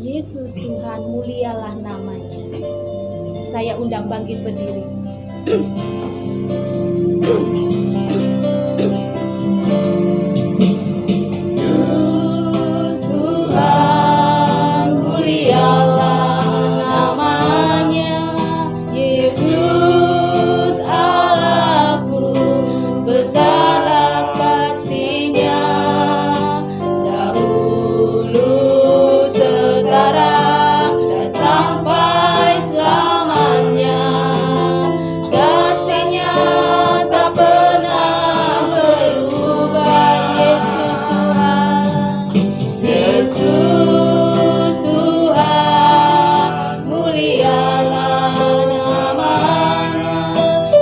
Yesus Tuhan, mulialah namanya. Saya undang bangkit berdiri. Yesus Tuhan, mulialah namanya. Yesus Allahku, besarlah kasih-Nya. Dahulu, sekarang, dan sampai selamanya. Kasih-Nya tak pernah berubah. Yesus Tuhan, Yesus Tuhan, mulialah namanya.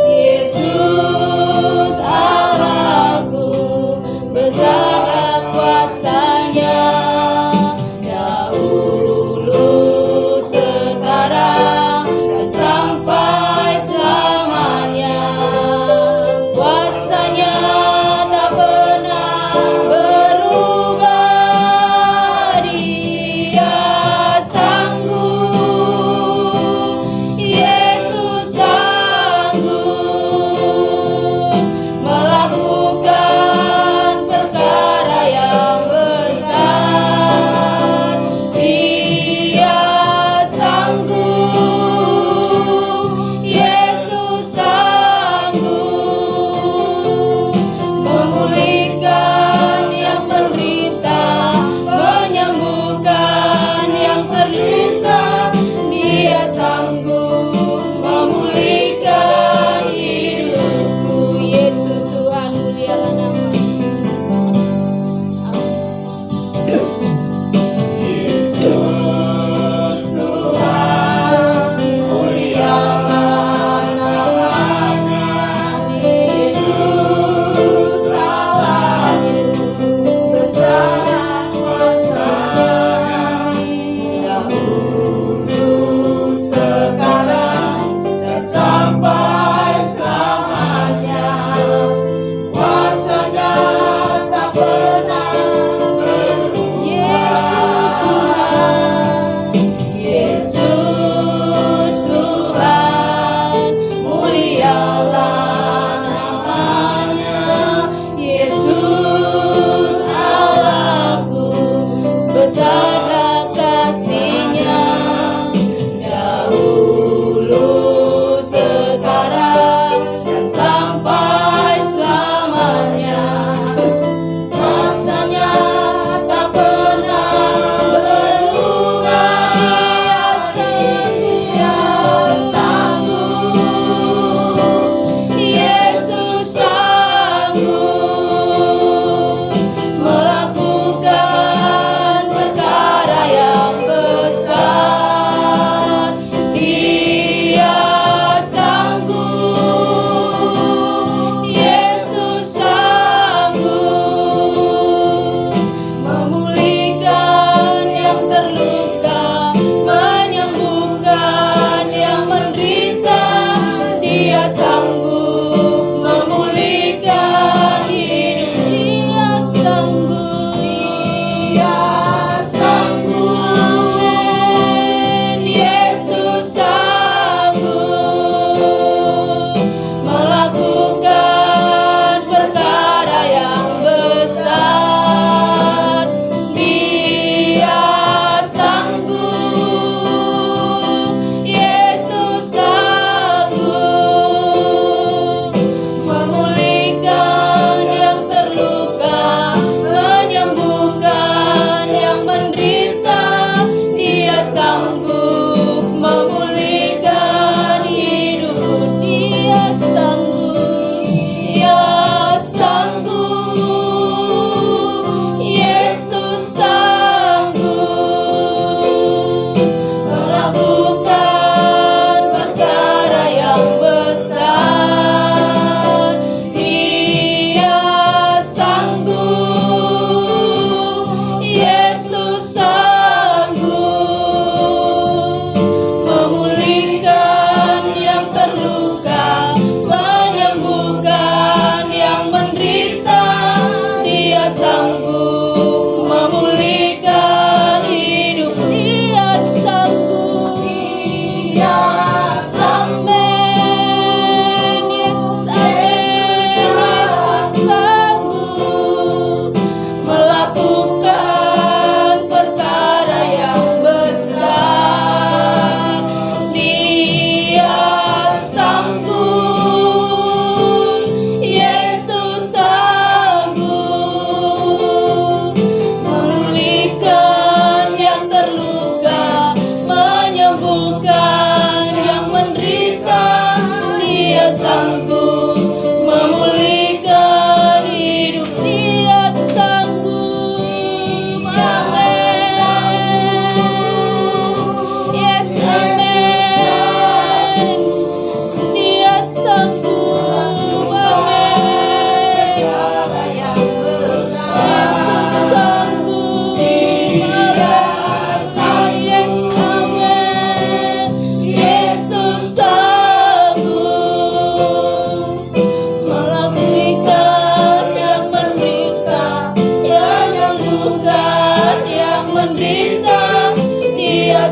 Yesus Allahku, besarlah kuasa-Nya. Dahulu, sekarang, dan sampai selamanya. Kuasa-Nya tak pernah berubah. Dia sanggup, Yesus sanggup melakukan perkara yang besar. Dia sanggup, Yesus sanggup memulihkan yang menderita, menyembuhkan yang terluka. Dia sanggup memulihkan hidupku. Yesus Tuhan, mulialah nama-Nya. Yesus Tuhan, mulialah namanya. Yesus Allah, Yesus besar kuasa-Nya. Dahulu, sekarang,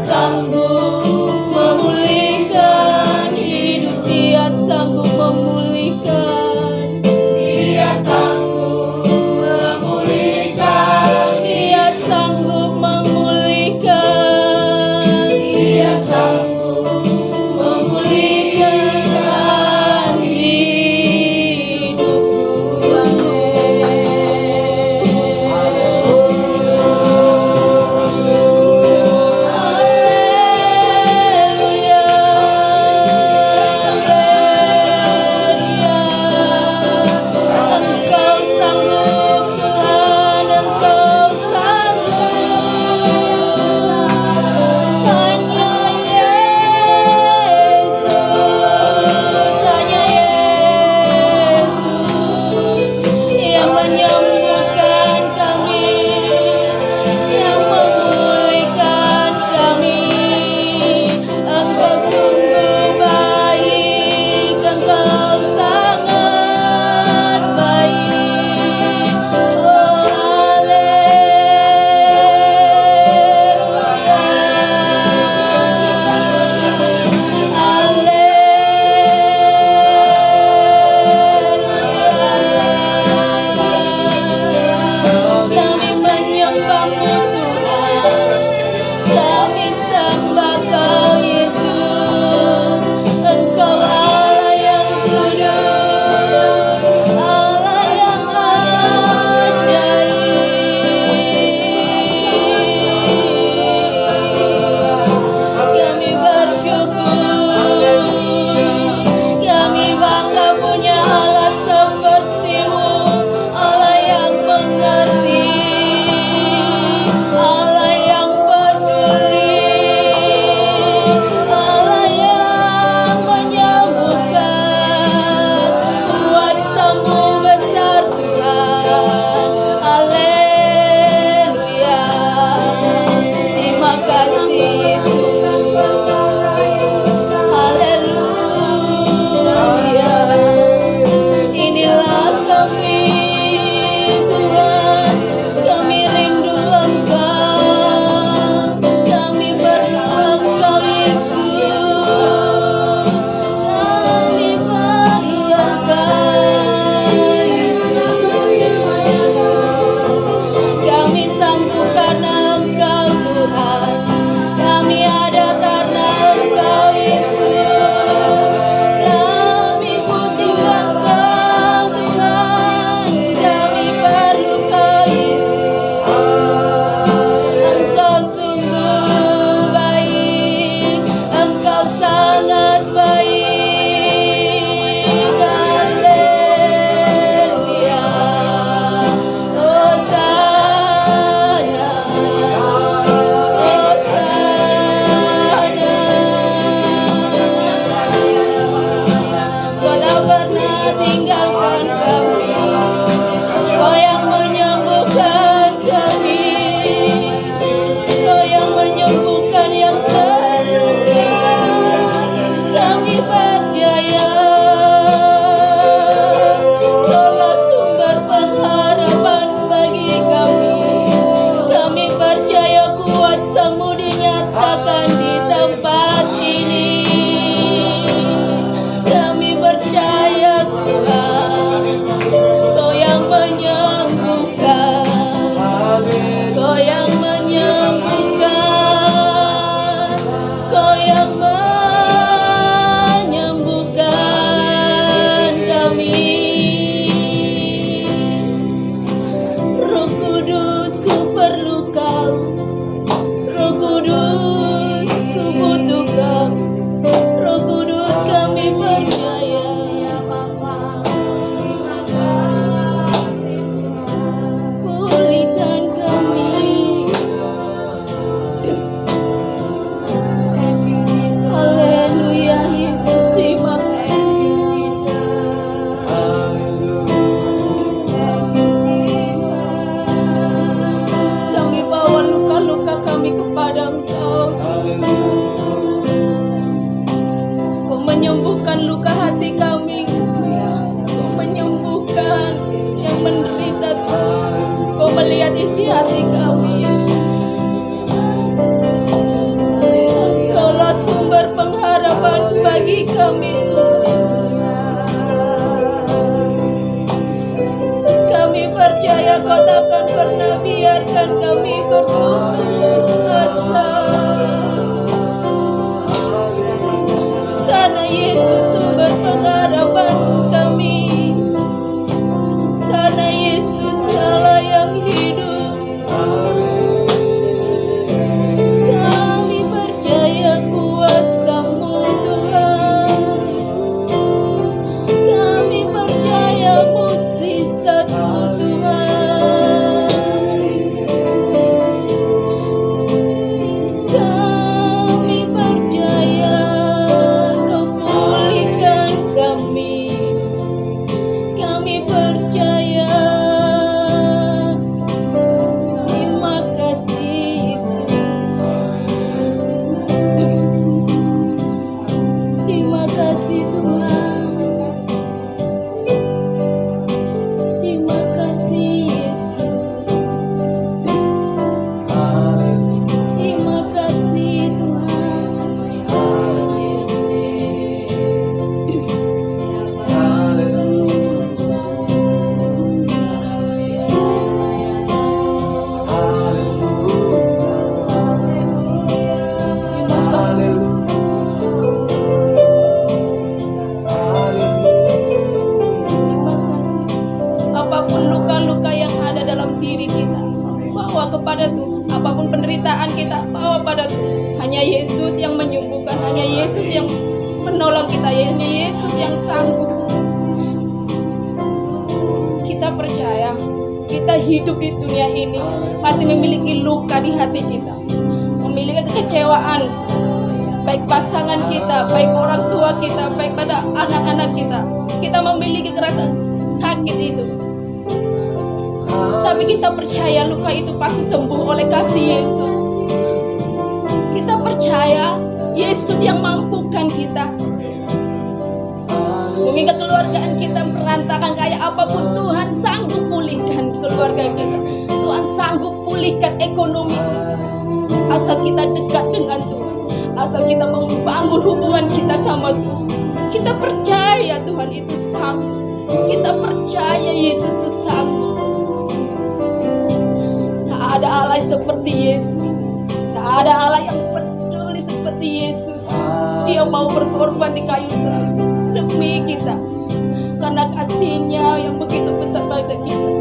sanggup memulihkan hidup, Dia sanggup memulihkan, Dia sanggup memulihkan, Dia sanggup memulihkan, Dia sanggup memulihkan hidupku. melihat isi hati kami. harapan bagi kami Tuhan. Kami percaya Kau takkan pernah biarkan kami berputus asa. Karena Yesus sumber pengharapan kami. Karena Yesus Allah yang hidup. Kami percaya kuasa-Mu Tuhan. Kami percaya mukjizat-Mu Tuhan. Kami percaya Kau pulihkan kami. Kami percaya. Terima kasih Yesus. Terima kasih Tuhan. Terima kasih Yesus. Terima kasih Tuhan. Terima kasih. Apapun luka-luka yang ada dalam diri kita, bawa kepada Tuhan. Apapun penderitaan kita, bawa pada Tuhan. Hanya Yesus yang menyembuhkan, hanya Yesus yang menolong kita, hanya Yesus yang sanggup. Kita percaya, kita hidup di dunia ini pasti memiliki luka di hati kita, memiliki kekecewaan, baik pasangan kita, baik orang tua kita, baik pada anak-anak kita. Kita memiliki rasa sakit itu. Tapi kita percaya luka itu pasti sembuh oleh kasih Yesus. Kita percaya Yesus yang mampukan kita. Mungkin kekeluargaan kita berantakan kayak apapun, Tuhan sanggup pulihkan keluarga kita. Tuhan sanggup pulihkan ekonomi kita. Asal kita dekat dengan Tuhan, asal kita membangun hubungan kita sama Tuhan. Kita percaya Tuhan itu sanggup. Kita percaya Yesus itu sanggup. Tak ada Allah seperti Yesus. Tak ada Allah yang peduli seperti Yesus. Dia mau berkorban di kayu salib demi kita, karena kasih-Nya yang begitu besar pada kita.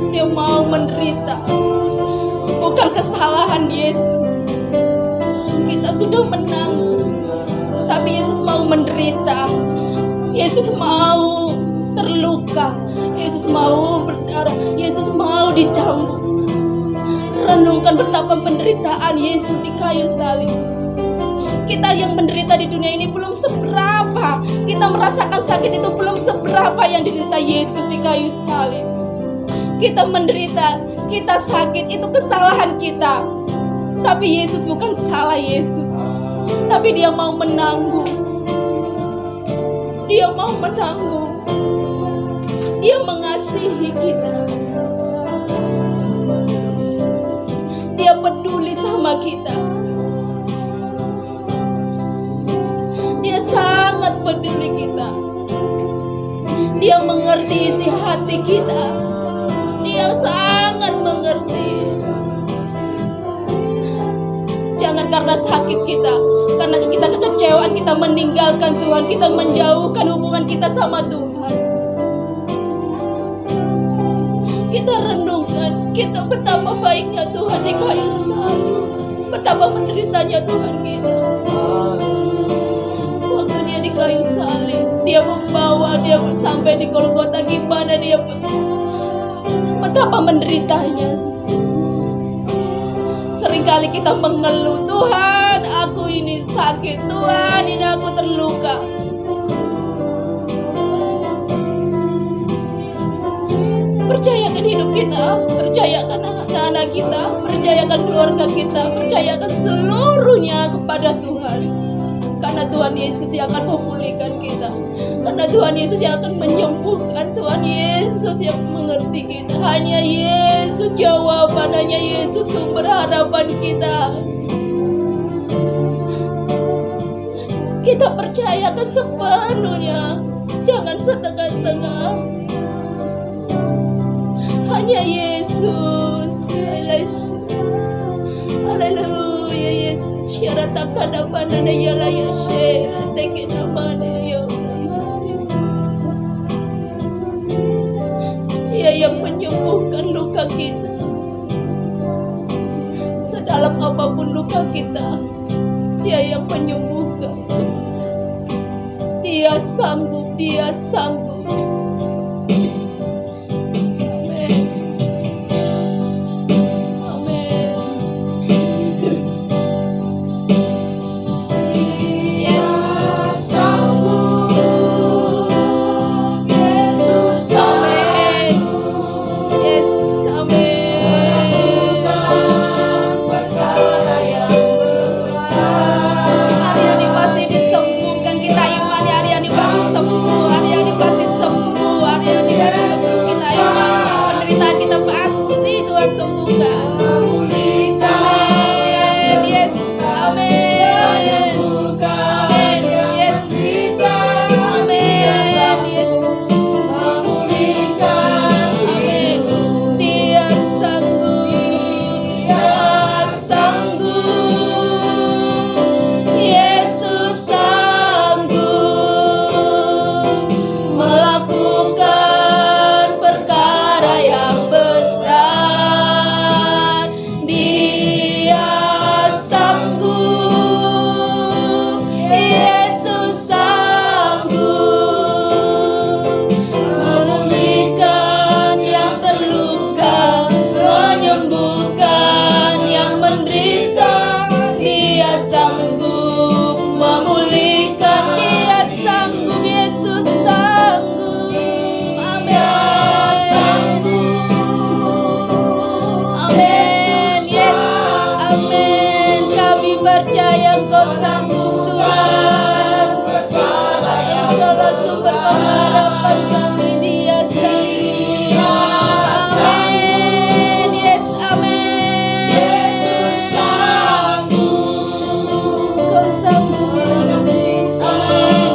Dia mau menderita. Bukan kesalahan Yesus. Kita sudah menang, tapi Yesus mau menderita. Yesus mau terluka. Yesus mau berdarah. Yesus mau dicambuk. Renungkan betapa penderitaan Yesus di kayu salib. Kita yang menderita di dunia ini belum seberapa. Kita merasakan sakit itu belum seberapa yang diderita Yesus di kayu salib. Kita menderita, kita sakit, itu kesalahan kita. Tapi Yesus bukan salah Yesus. Tapi Dia mau menanggung. Dia mau menanggung. Dia mengasihi kita. Dia peduli sama kita. Dia sangat peduli kita. Dia mengerti isi hati kita. Dia sangat mengerti. Jangan karena sakit kita, karena kita kekecewaan, kita meninggalkan Tuhan, kita menjauhkan hubungan kita sama Tuhan. Kita renungkan, kita betapa baiknya Tuhan di kayu salib, betapa menderitanya Tuhan kita. Waktu Dia di kayu salib, Dia membawa, Dia sampai di Golgota, gimana Dia, betapa menderitanya. Seringkali kita mengeluh, Tuhan aku ini sakit, Tuhan ini aku terluka. Percayakan hidup kita, percayakan anak-anak kita, percayakan keluarga kita, percayakan seluruhnya kepada Tuhan. Karena Tuhan Yesus yang akan memulihkan kita. Karena Tuhan Yesus yang akan menyembuhkan. Tuhan Yesus yang mengerti kita. Hanya Yesus jawaban, hanya Yesus sumber harapan kita. Kita percayakan sepenuhnya, jangan setengah-setengah. Hanya Yesus. Haleluya Yesus. Syaratakan apa nada yala ya syara tekin nama ya Dia yang menyembuhkan luka kita. Sedalam apapun luka kita, Dia yang menyembuhkan. Dia sanggup, Dia sanggup. Amin. Amin. Yes, sanggup. Yesus, amin. Yes, amin. Perkara yang hari ini pasti disembuhkan. Kita imani hari ini pasti sembuh. Hari ini pasti sembuh. Hari ini pasti sembuh. Kita imani penderitaan kita pasti Tuhan sembuhkan. Amin. Yes, amin. Amin. Yes, amin. Yes. Amin. Dia sanggup. Dia sanggup. Yesus sanggup melakukan perkara yang besar. Dia sanggup. Yesus sanggup memulihkan yang terluka, menyembuhkan yang menderita. Dia sanggup memulihkan. Dia sanggup. Yesus sanggup. Amin. Amin. Yes. Amin. Kami percaya Engkau sanggup Tuhan. Engkaulah sumber pengharapan kami. Dia sanggup. Amin. Yes. Amin. Yesus sanggup. Engkau sanggup Yesus. Amin. Amin.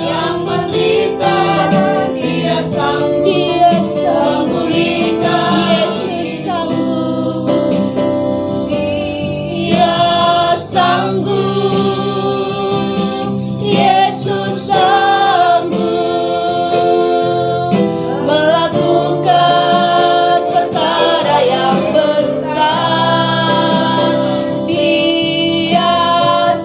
yang menderita. Dia sanggup Dia sanggup. memulihkan. Yesus sanggup. Dia sanggup. Yesus sanggup melakukan perkara yang besar. Dia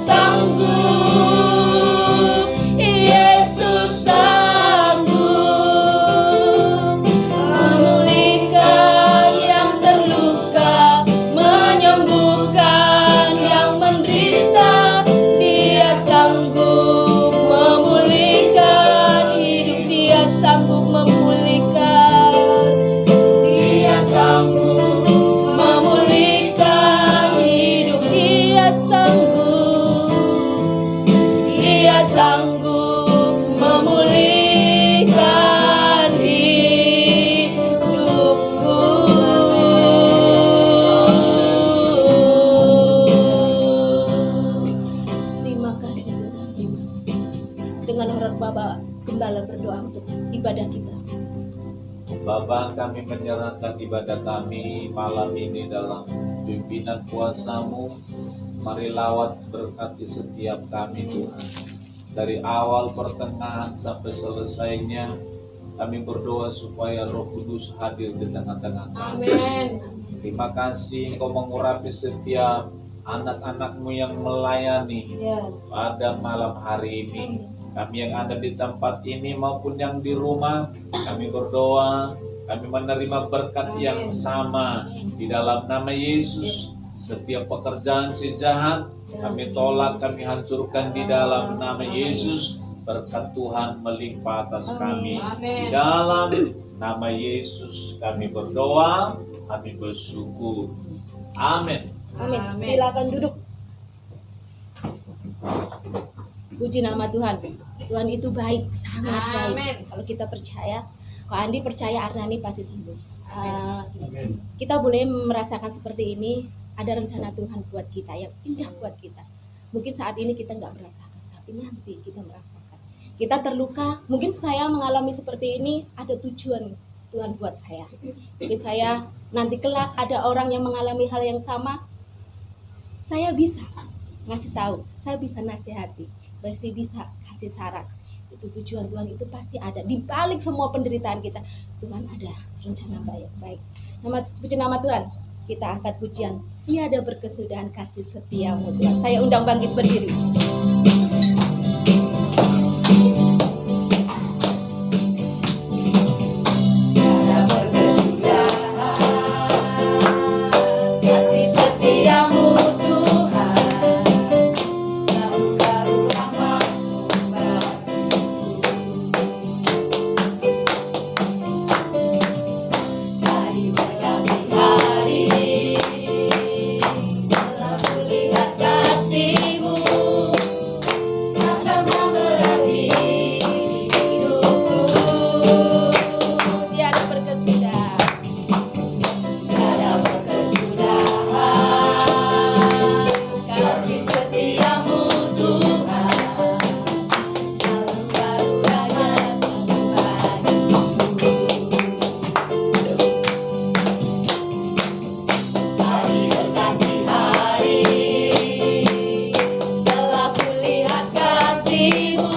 sanggup. Yesus sanggup memulihkan yang terluka, menyembuhkan yang menderita. Dia sanggup memulihkan hidup. Dia sanggup memulihkan. Dia sanggup memulihkan hidup. Dia sanggup. Dia sanggup memulihkan hidupku. Terima kasih Tuhan. Dengan hormat Bapak Gembala berdoa untuk ibadah kita. Bapa, kami menyerahkan ibadah kami malam ini dalam pimpinan kuasa-Mu. Mari lawat berkati setiap kami Tuhan. Dari awal pertengahan sampai selesainya, kami berdoa supaya Roh Kudus hadir di tengah-tengah kami. Amin. Terima kasih Engkau mengurapi setiap anak-anak-Mu yang melayani Ya. pada malam hari ini. Kami yang ada di tempat ini maupun yang di rumah, kami berdoa, kami menerima berkat yang sama di dalam nama Yesus. Setiap pekerjaan si jahat, kami tolak, kami hancurkan di dalam nama Yesus. Berkat Tuhan melimpah atas kami. Di dalam nama Yesus kami berdoa, kami bersyukur. Amin. Amin. Silakan duduk. Puji nama Tuhan. Tuhan itu baik, sangat baik. Kalau kita percaya, kalau Andi percaya Arnani pasti sembuh. Kita boleh merasakan seperti ini ada rencana Tuhan buat kita yang indah buat kita. Mungkin saat ini kita nggak merasakan, tapi nanti kita merasakan. Kita terluka, mungkin saya mengalami seperti ini, ada tujuan Tuhan buat saya. Mungkin saya nanti kelak ada orang yang mengalami hal yang sama, saya bisa ngasih tahu, saya bisa nasihati, masih bisa kasih saran. Itu tujuan Tuhan itu pasti ada. Di balik semua penderitaan kita, Tuhan ada rencana baik. Puji nama Tuhan. Kita angkat pujian. Tiada berkesudahan kasih setiamu Tuhan. Saya undang bangkit berdiri. Tiada berkesudahan kasih setiamu Tuhan. Selalu baru rahmat-Mu hari berganti hari. Telah kulihat kasih-Mu, tak pernah berhenti di hidupku. Tiada berkesudahan, tiada berkesudahan kasih setiamu Tuhan. Selalu baru rahmat-Mu bagiku. Hari berganti hari, telah kulihat kasih-Mu,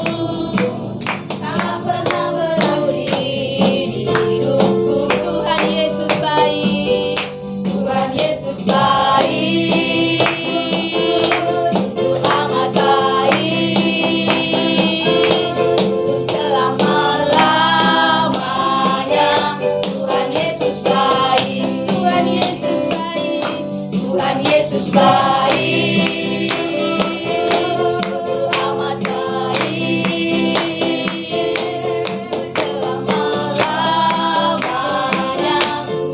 tak pernah berhenti di hidupku. Tuhan Yesus baik, Tuhan Yesus baik, sungguh amat baik, untuk selama-lamanya. Tuhan Yesus baik, Tuhan Yesus baik, Tuhan Yesus baik, sungguh amat baik, selama-lamanya.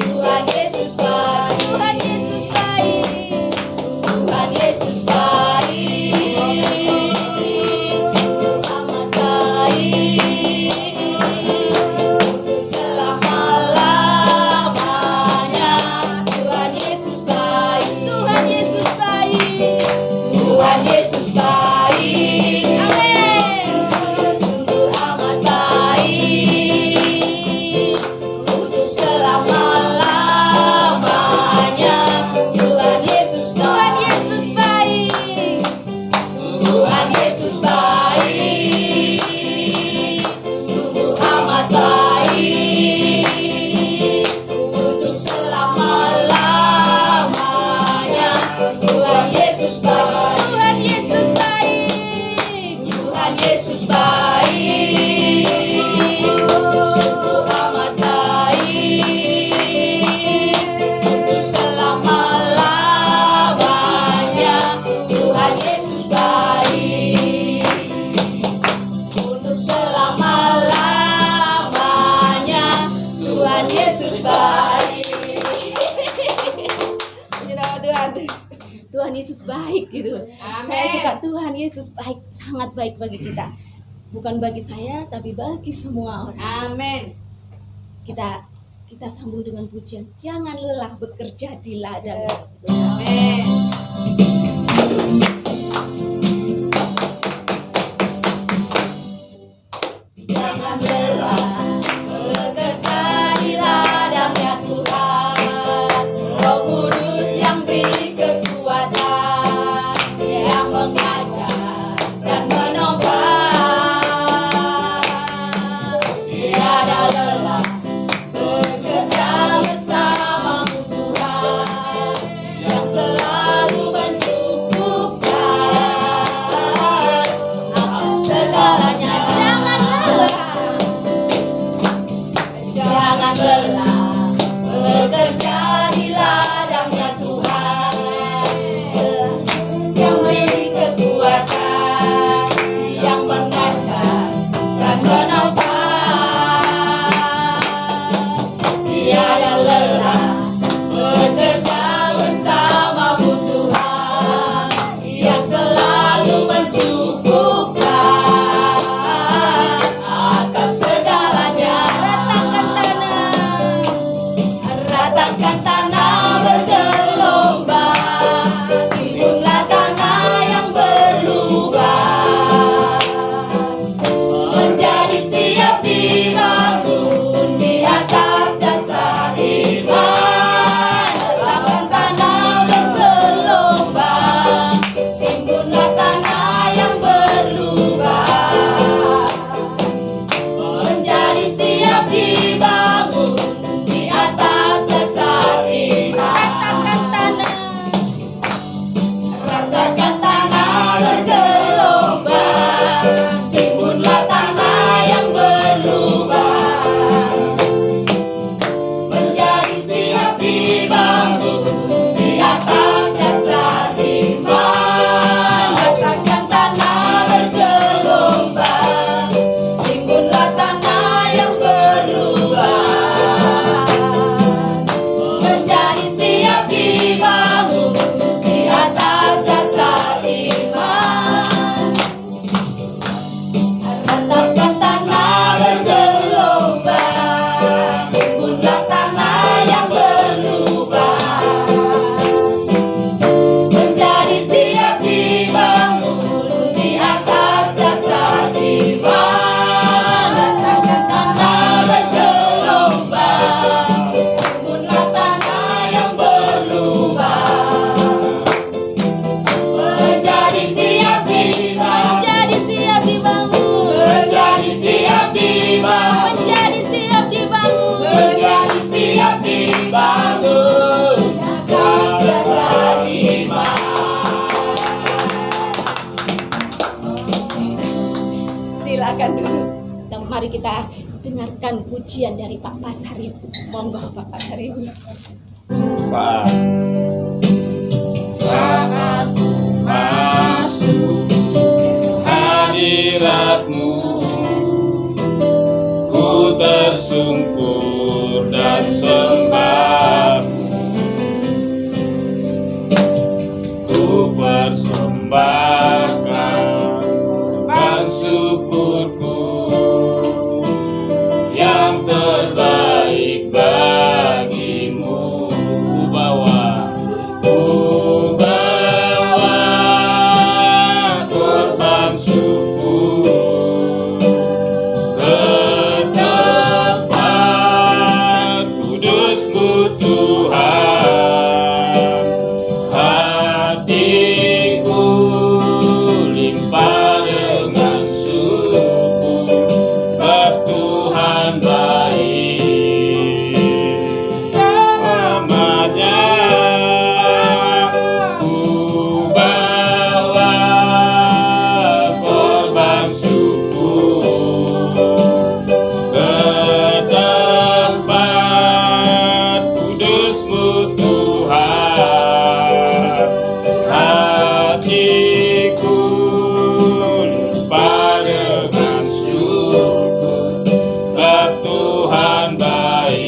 Tuhan Yesus baik, Tuhan Yesus baik, Tuhan Yesus baik, sungguh amat baik, untuk selama-lamanya. Tuhan Yesus baik, Tuhan Yesus baik, Tuhan Yesus baik, amin. Sungguh amat baik, untuk selama-lamanya. Tuhan Yesus baik, Tuhan Yesus baik, sungguh amat baik, untuk selama-lamanya. Tuhan Yesus baik, Tuhan Yesus baik, Tuhan Yesus baik, sungguh amat baik, untuk selama-lamanya. Tuhan Yesus baik, untuk selama-lamanya. Tuhan Yesus baik. Puji nama Tuhan. Tuhan Yesus baik gitu. Saya suka Tuhan Yesus baik, sangat baik bagi kita. Bukan bagi saya, tapi bagi semua orang. Amin. Kita sambung dengan pujian. Jangan lelah bekerja di ladang. Amin. Jangan lelah bekerja di ladangnya Tuhan. Roh Kudus yang beri kekuatan, yang mengajar dan menopang. Tiada lelah bekerja bersamamu Tuhan, yang selalu mencukupkan akan segalanya. Jangan lelah bekerja di ladangnya Tuhan. silakan duduk. Dan mari kita dengarkan pujian dari Pak Pasari. Monggo Pak Pasari. Saat ku masuk hadirat-Mu, ku tersungkur dan sembah, ku persembahkan korban syukurku yang terbaik bagimu. Ku bawa korban syukur ke tempat kudus-Mu Tuhan. Hatiku limpah dengan syukur, sebab Tuhan baik. Selamanya ku bawa korban syukur ke tempat kudus-Mu Tuhan. Hatiku limpah dengan syukur, sebab Tuhan baik.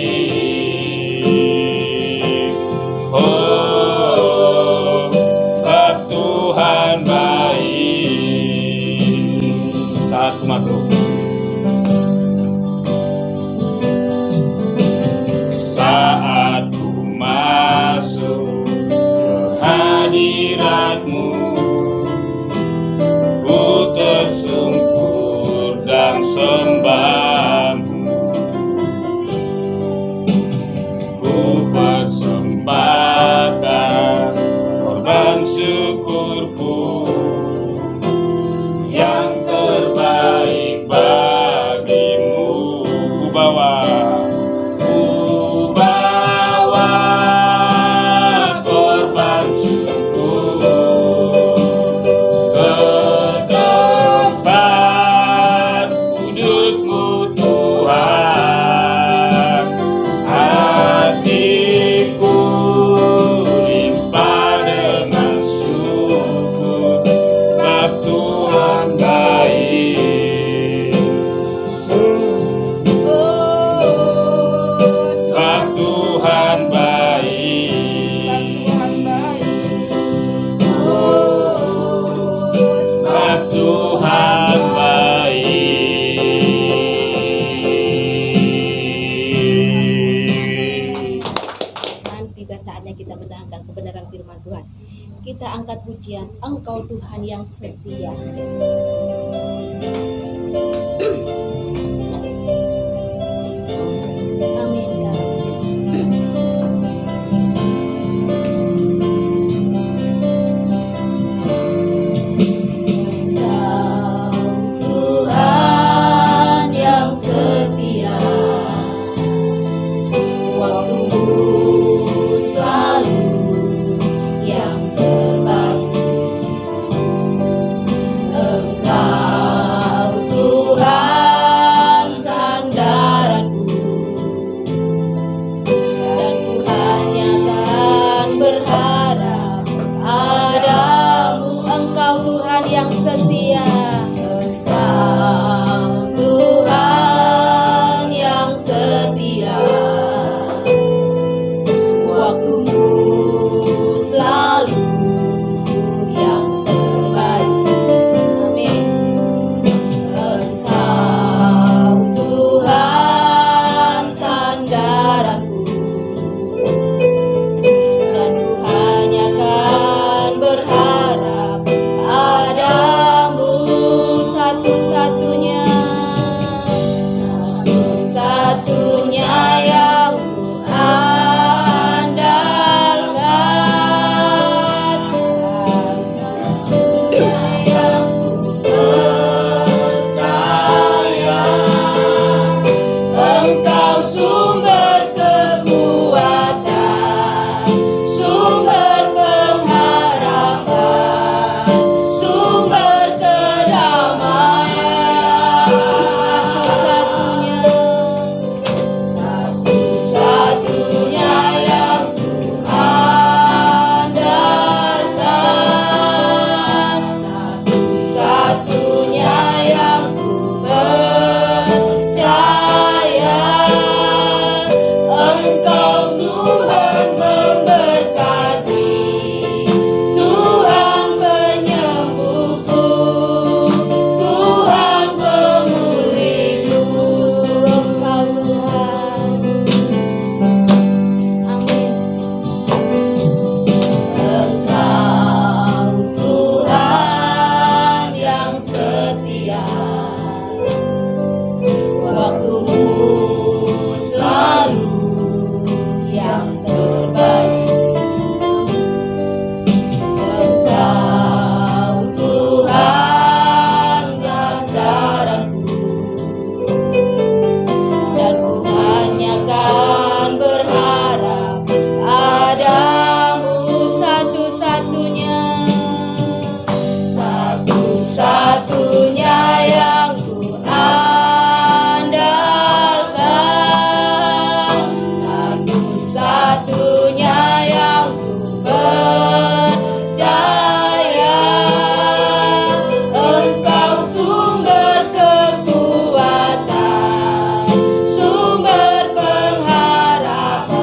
Oh, sebab Tuhan baik. Saat ku masuk, saat ku masuk ke hadirat-Mu, ku tersungkur dan sembah-Mu, ku persembahkan korban syukurku yang terbaik bagimu. Ku bawa korban syukur ke tempat kudus-Mu Tuhan. Hatiku limpah dengan syukur, sebab Tuhan baik. Sebab Tuhan baik. Sebab Tuhan baik. Dan tiba saatnya kita mendengarkan kebenaran firman Tuhan. Kita angkat pujian, Engkau Tuhan yang setia. Amin. Tuhan yang setia, waktumu selalu yang terbaik. Engkau Tuhan percaya. Engkau sumber kekuatan, sumber pengharapan,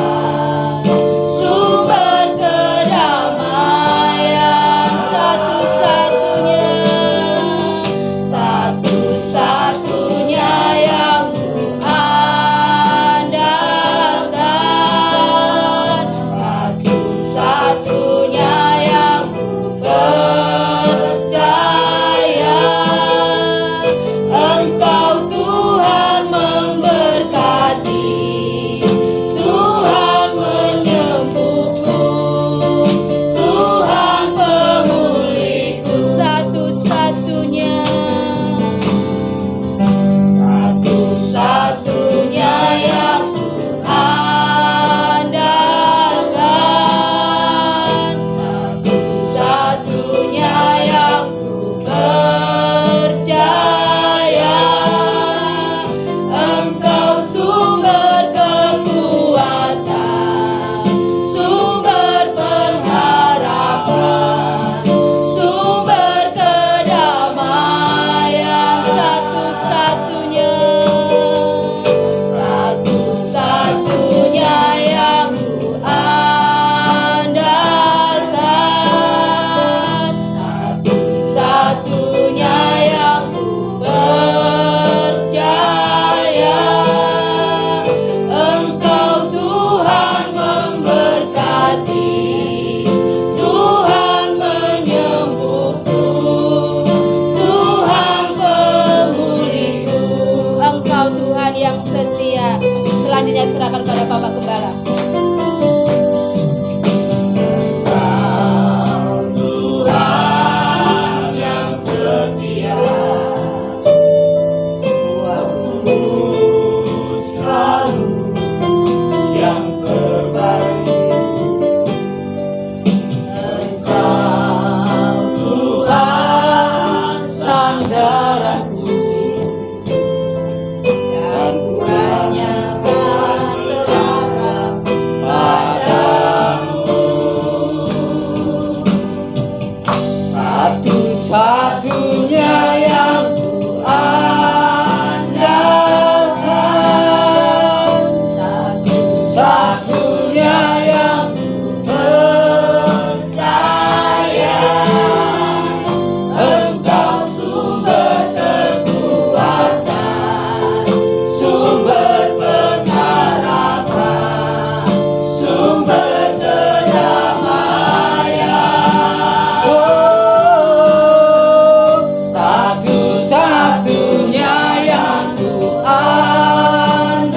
sumber kedamaian, satu-satunya yang kuandalkan, satu-satunya yang percaya. Engkau Tuhan memberkati, Tuhan menyembuhku, Tuhan pemulihku, satu-satunya yang kuandalkan, satu-satunya yang percaya. Engkau sumber kekuatan, sumber pengharapan, sumber kedamaian, satu-satunya yang kuandalkan, satu-satunya yang percaya. Engkau Tuhan memberkati, Tuhan menyembuhku, Tuhan pemulihku. Engkau Tuhan yang setia. Selanjutnya serahkan kepada Bapak Gembala. Tuhan yang setia, waktu selalu yang terbaik. Engkau Tuhan sandaranku, dan ku tanyakan serahkan padamu. Satu-satunya yang ku andalkan, satu-satunya yang ku percaya. Engkau sumber kekuatan, sumber pengharapan, sumber kedamaian. Satu-satunya yang ku andalkan,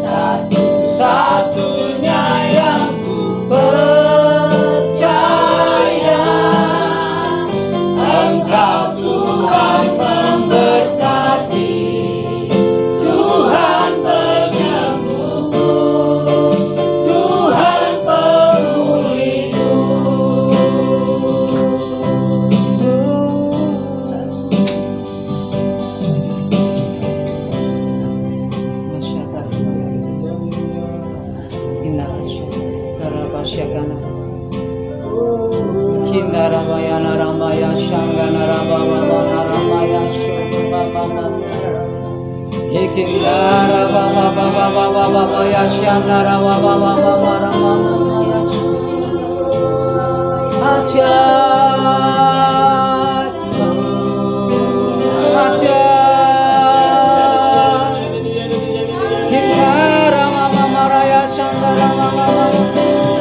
satu-satunya yang ku percaya. Engkau Tuhan memberkati, Tuhan penyembuhku, Tuhan pemulihku. Cindarabaya narambaya shanggana rababa narambaya shubaba hikindara baba baba baba baba ya shandara baba baba baba ya aja aja hindara mama maraya shandara mama.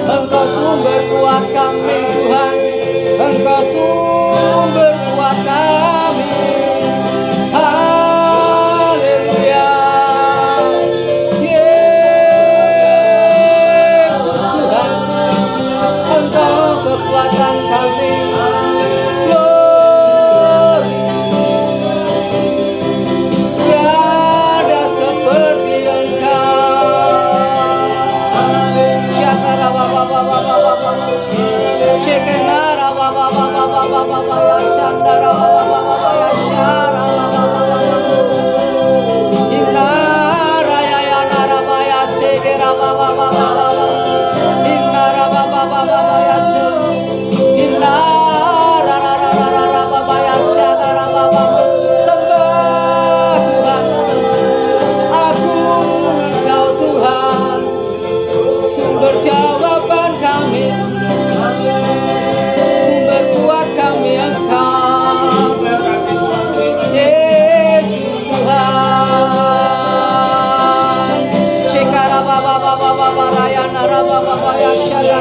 Engkau sumber kuat kami Tuhan, Engkau sumber kuat kami. Haleluya, Yesus Tuhan, Engkau kekuatan kami. Glory, tiada seperti Engkau. Syakara baba baba baba baba, Shekenara baba baba baba baba ya Shandara baba baba ya Shara baba baba, Inara ya ya nara baya Shekera baba baba baba.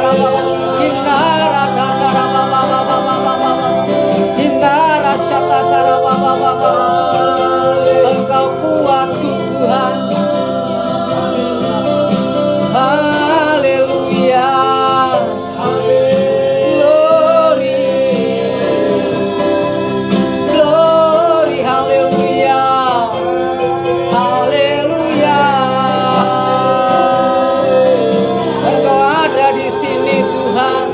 Shandara Baba Hindara Tatara Baba Baba Baba Baba Hindara Shatara Baba Baba. Engkau kuatku Tuhan. Haleluya. Glory. Glory. Haleluya. Haleluya. Engkau ada di sini Tuhan.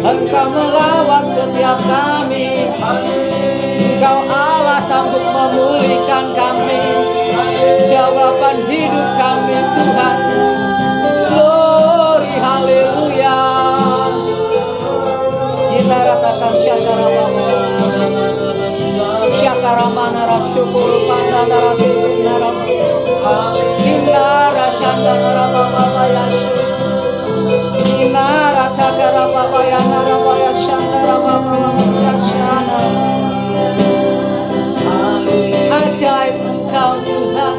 Engkau melawat setiap kami. Engkau Allah sanggup memulihkan kami. Jawaban hidup kami Tuhan. Glory, haleluya. Kita ratakan syakara baba. Syakara manara syukur pandana rabbinara. Hindara shandara baba bayash. Hindara takara baba yanara bayas shandara baba yashana. Ajaib Engkau Tuhan,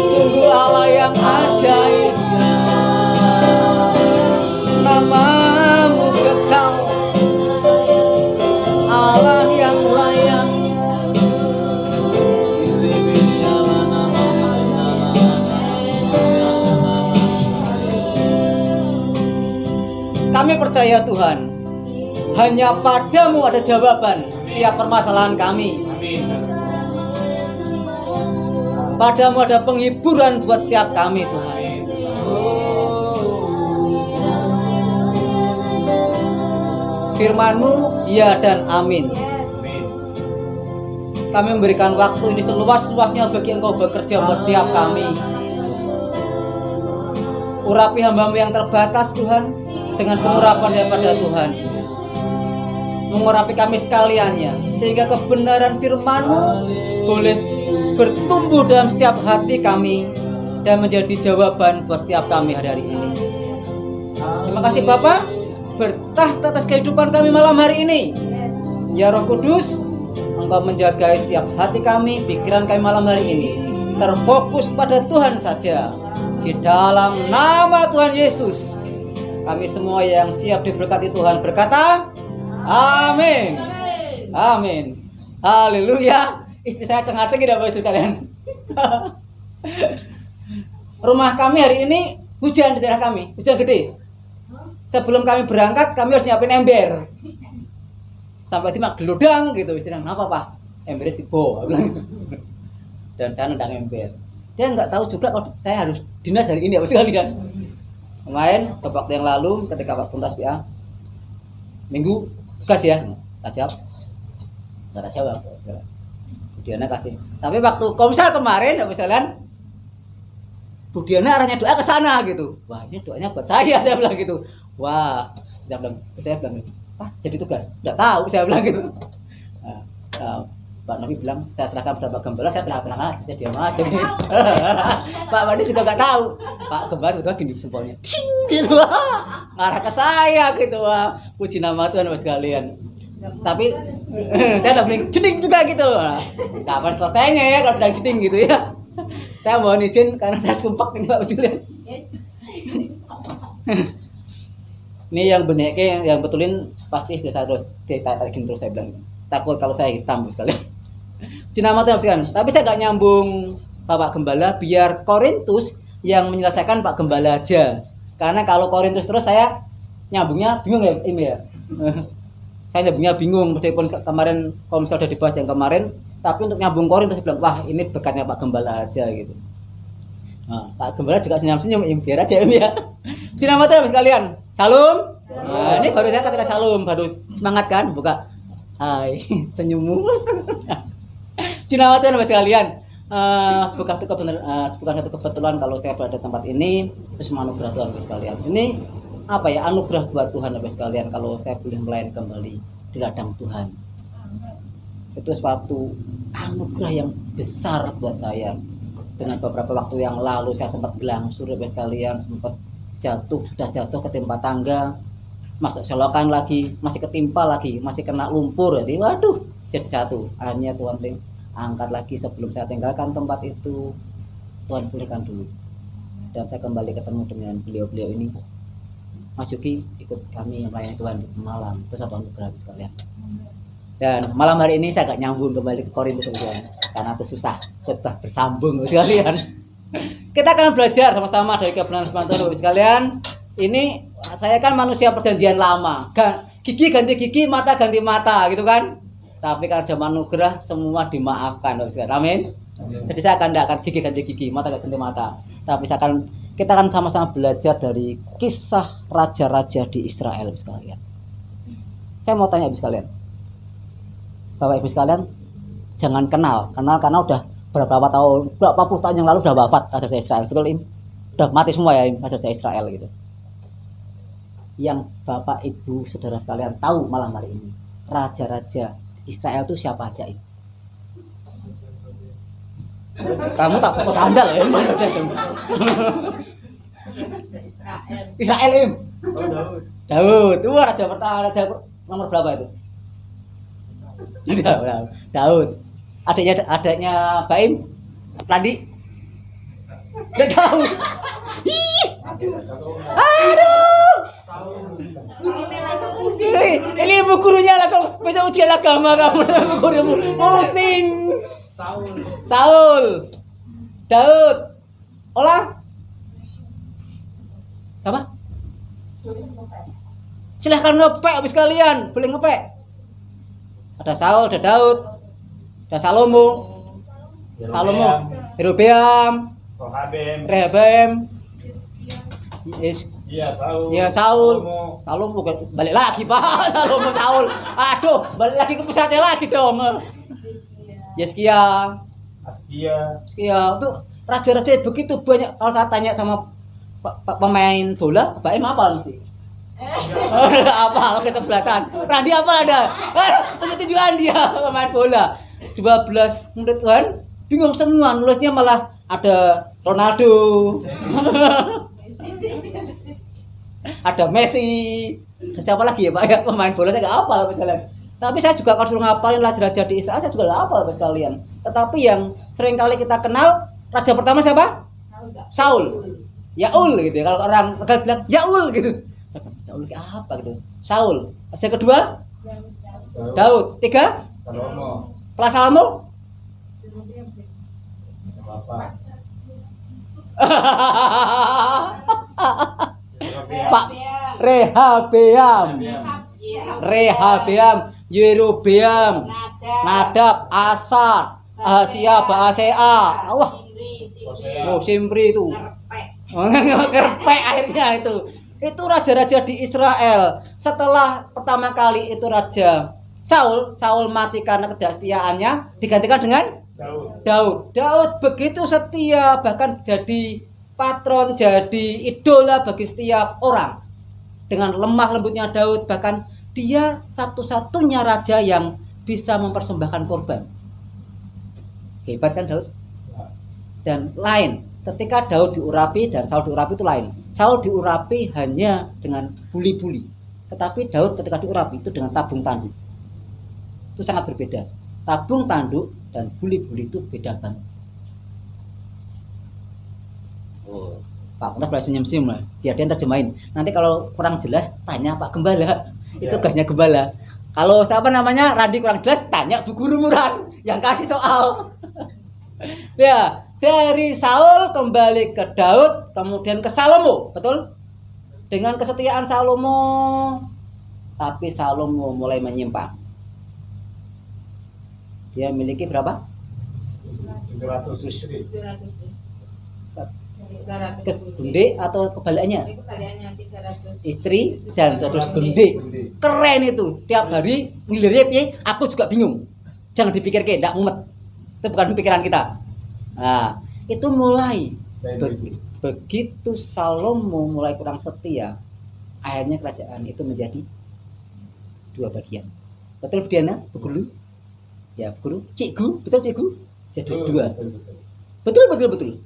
sungguh Allah yang ajaib. Namamu kekal, Allah yang layak. Kami percaya Tuhan, hanya padamu ada jawaban setiap permasalahan kami. Padamu ada penghiburan buat setiap kami Tuhan. Firman-Mu ya dan amin. Kami memberikan waktu ini seluas-luasnya bagi Engkau bekerja buat setiap kami. Urapi hamba-Mu yang terbatas Tuhan dengan pengurapan daripada Tuhan. Mengurapi kami sekaliannya sehingga kebenaran Firman-Mu boleh bertumbuh dalam setiap hati kami dan menjadi jawaban buat setiap kami hari-hari ini. Terima kasih Bapa, bertahta atas kehidupan kami malam hari ini. Ya Roh Kudus, Engkau menjaga setiap hati kami, pikiran kami malam hari ini terfokus pada Tuhan saja. Di dalam nama Tuhan Yesus, kami semua yang siap diberkati Tuhan berkata, amin. Amin. Haleluya. Istri saya tengah-tengah tidak boleh kalian. Rumah kami hari ini hujan di daerah kami, hujan gede. Sebelum kami berangkat, kami harus nyiapin ember. Sampai tiba geludang gitu, istrinya, kenapa Pak? Embernya tiba, dan saya nendang ember. Dia nggak tahu juga kalau saya harus dinas hari ini, apa sekali kan? Kemarin, ke waktu yang lalu, ketika Pak tuntas PA, minggu tugas ya, tak jawab, nggak jawab. Budiana kasih. Tapi waktu komsel kemarin, apa sekalian? Budiana arahnya doa ke sana gitu. Wah, ini doanya buat saya bilang gitu. Wah, saya bilang, Pak, jadi tugas. Enggak tahu, saya bilang gitu. Nah, Pak Nabi bilang, saya serahkan pada Pak Gembala, saya tenang aja, saya diam aja. Pak Mandi juga enggak tahu. Pak Gembala betul gini sembolnya. Gitu, ngarah ke saya gitu, wah. Puji nama Tuhan Bapak sekalian. Tapi saya udah beli jeding juga gitu. Kapan selesainya ya kalau sedang jeding gitu ya. Saya mohon izin karena saya sumpah ini Pak Basilian. Ini yang beneke yang betulin pasti saya terus ditarikin terus saya bilang. Takut kalau saya hitam sekalian. Nama Tuhan sekalian. Tapi saya gak nyambung Bapak Gembala biar Korintus yang menyelesaikan Pak Gembala aja. Karena kalau Korintus terus saya nyambungnya bingung ya ini ya. Saya nyambungnya bingung meskipun kemarin komsel sudah dibahas yang kemarin, tapi untuk nyambung Korintus saya bilang, wah ini bekatnya Pak Gembala aja gitu. Nah, Pak Gembala juga senyum-senyum, biar aja ya. Nama Tuhan sekalian. Salam. Nah, ini baru saya ketika salam, baru semangat kan, buka. Hai, senyummu. Nama Tuhan sekalian. Bukan satu kebetulan kalau saya berada di tempat ini, terus anugerah Tuhan sekalian. Ini apa ya, anugerah buat Tuhan Bapak sekalian kalau saya boleh melayani kembali di ladang Tuhan. Itu suatu anugerah yang besar buat saya. Dengan beberapa waktu yang lalu saya sempat belangsur Bapak sekalian, sempat sudah jatuh ketimpa tangga, masuk selokan lagi, masih ketimpa lagi, masih kena lumpur, jadi waduh, jadi jatuh. Akhirnya Tuhan angkat lagi sebelum saya tinggalkan tempat itu. Tuhan pulihkan dulu. Dan saya kembali ketemu dengan beliau-beliau ini. Mas Yuki ikut kami melayani Tuhan di Malang. Itu satu anugerah sekalian. Dan malam hari ini saya agak nyambung kembali ke Korintus karena itu susah khotbah bersambung sekalian. Kita akan belajar sama-sama dari kebenaran firman Tuhan sekalian. Ini saya kan manusia perjanjian lama. Gigi ganti gigi, mata ganti mata gitu kan. Tapi karena zaman anugerah semua dimaafkan sekalian. Amin. Jadi saya tidak akan gigi ganti gigi, mata ganti mata. Tapi kita akan sama-sama belajar dari kisah raja-raja di Israel sekalian. Saya mau tanya sekalian. Bapak Ibu sekalian, jangan kenal karena udah berapa puluh tahun yang lalu udah wafat raja-raja Israel, betul Im? Udah mati semua ya raja-raja Israel gitu. Yang Bapak Ibu saudara sekalian tahu malam hari ini, raja-raja Israel itu siapa aja Im? Kamu tak fokus sandal ya? Israel Im? Daud. Itu raja pertama, raja nomor berapa itu? Daud. Adanya Baim, Landi. Udah tahu. Aduh. Ini ibu gurunya lah kalau bisa ujian agama kamu ibu gurumu. Pusing. Saul. Daud. Olah. Apa? Silahkan ngepek habis kalian, boleh ngepek. Ada Saul, ada Daud, ada Salomo, Yerobeam, Rehabeam, Saul, Salomo balik lagi Pak, Salomo Saul, aduh balik lagi ke pusatnya lagi dong. Yeskia, itu raja-raja begitu banyak. Kalau saya tanya sama pemain bola, Baim apa mesti? Apal ketebelasan. Randy apa ada? Kesetujuan dia pemain bola. 12 menit kan bingung semua, nulisnya malah ada Ronaldo. Ada Messi. Siapa lagi ya Pak ya pemain bola saya enggak hafal misalnya. Tapi saya juga kalau suruh ngapalin raja-raja di Israel saya juga enggak hafal Bapak sekalian. Tetapi yang sering kali kita kenal raja pertama siapa? Saul. Yaul gitu ya. Kalau orang bilang Yaul gitu. Saul apa gitu? Saul. Yang kedua? Daud. Tiga? Salomo. Kelas Salomo? Pak Rehabeam, Yerobeam, Nadab, Asa, Ahasia, Baasea. Wah. Simri itu. Kerpek akhirnya itu. Itu raja-raja di Israel. Setelah pertama kali itu raja Saul mati karena ketidakstiaannya, digantikan dengan Daud begitu setia, bahkan jadi patron, jadi idola bagi setiap orang. Dengan lemah lembutnya Daud, bahkan dia satu-satunya raja yang bisa mempersembahkan korban. Hebat kan Daud? Dan lain, ketika Daud diurapi dan Saul diurapi itu lain. Saul diurapi hanya dengan buli-buli, tetapi Daud ketika diurapi itu dengan tabung tanduk. Itu sangat berbeda. Tabung tanduk dan buli-buli itu beda banget. Oh, Pak Kuntas boleh senyum-senyum lah, biar dia terjemahin. Nanti kalau kurang jelas tanya Pak Gembala. Itu gasnya Gembala. Kalau siapa namanya Randi kurang jelas tanya Bu Guru Murad yang kasih soal. Ya. Dari Saul kembali ke Daud, kemudian ke Salomo, betul? Dengan kesetiaan Salomo, tapi Salomo mulai menyimpang. Dia memiliki berapa? 300 istri. Gunde atau kebalikannya? Istri dan terus gunde. Keren itu. Tiap hari ngilirnya piye? Aku juga bingung. Jangan dipikir kayak ndak mumet. Itu bukan pikiran kita. Nah, itu mulai begitu Salomo mulai kurang setia, akhirnya kerajaan itu menjadi dua bagian. Betul Diana? Bu Guru? Ya, Bu Guru. Cikgu, betul Cikgu? Jadi dua. Betul.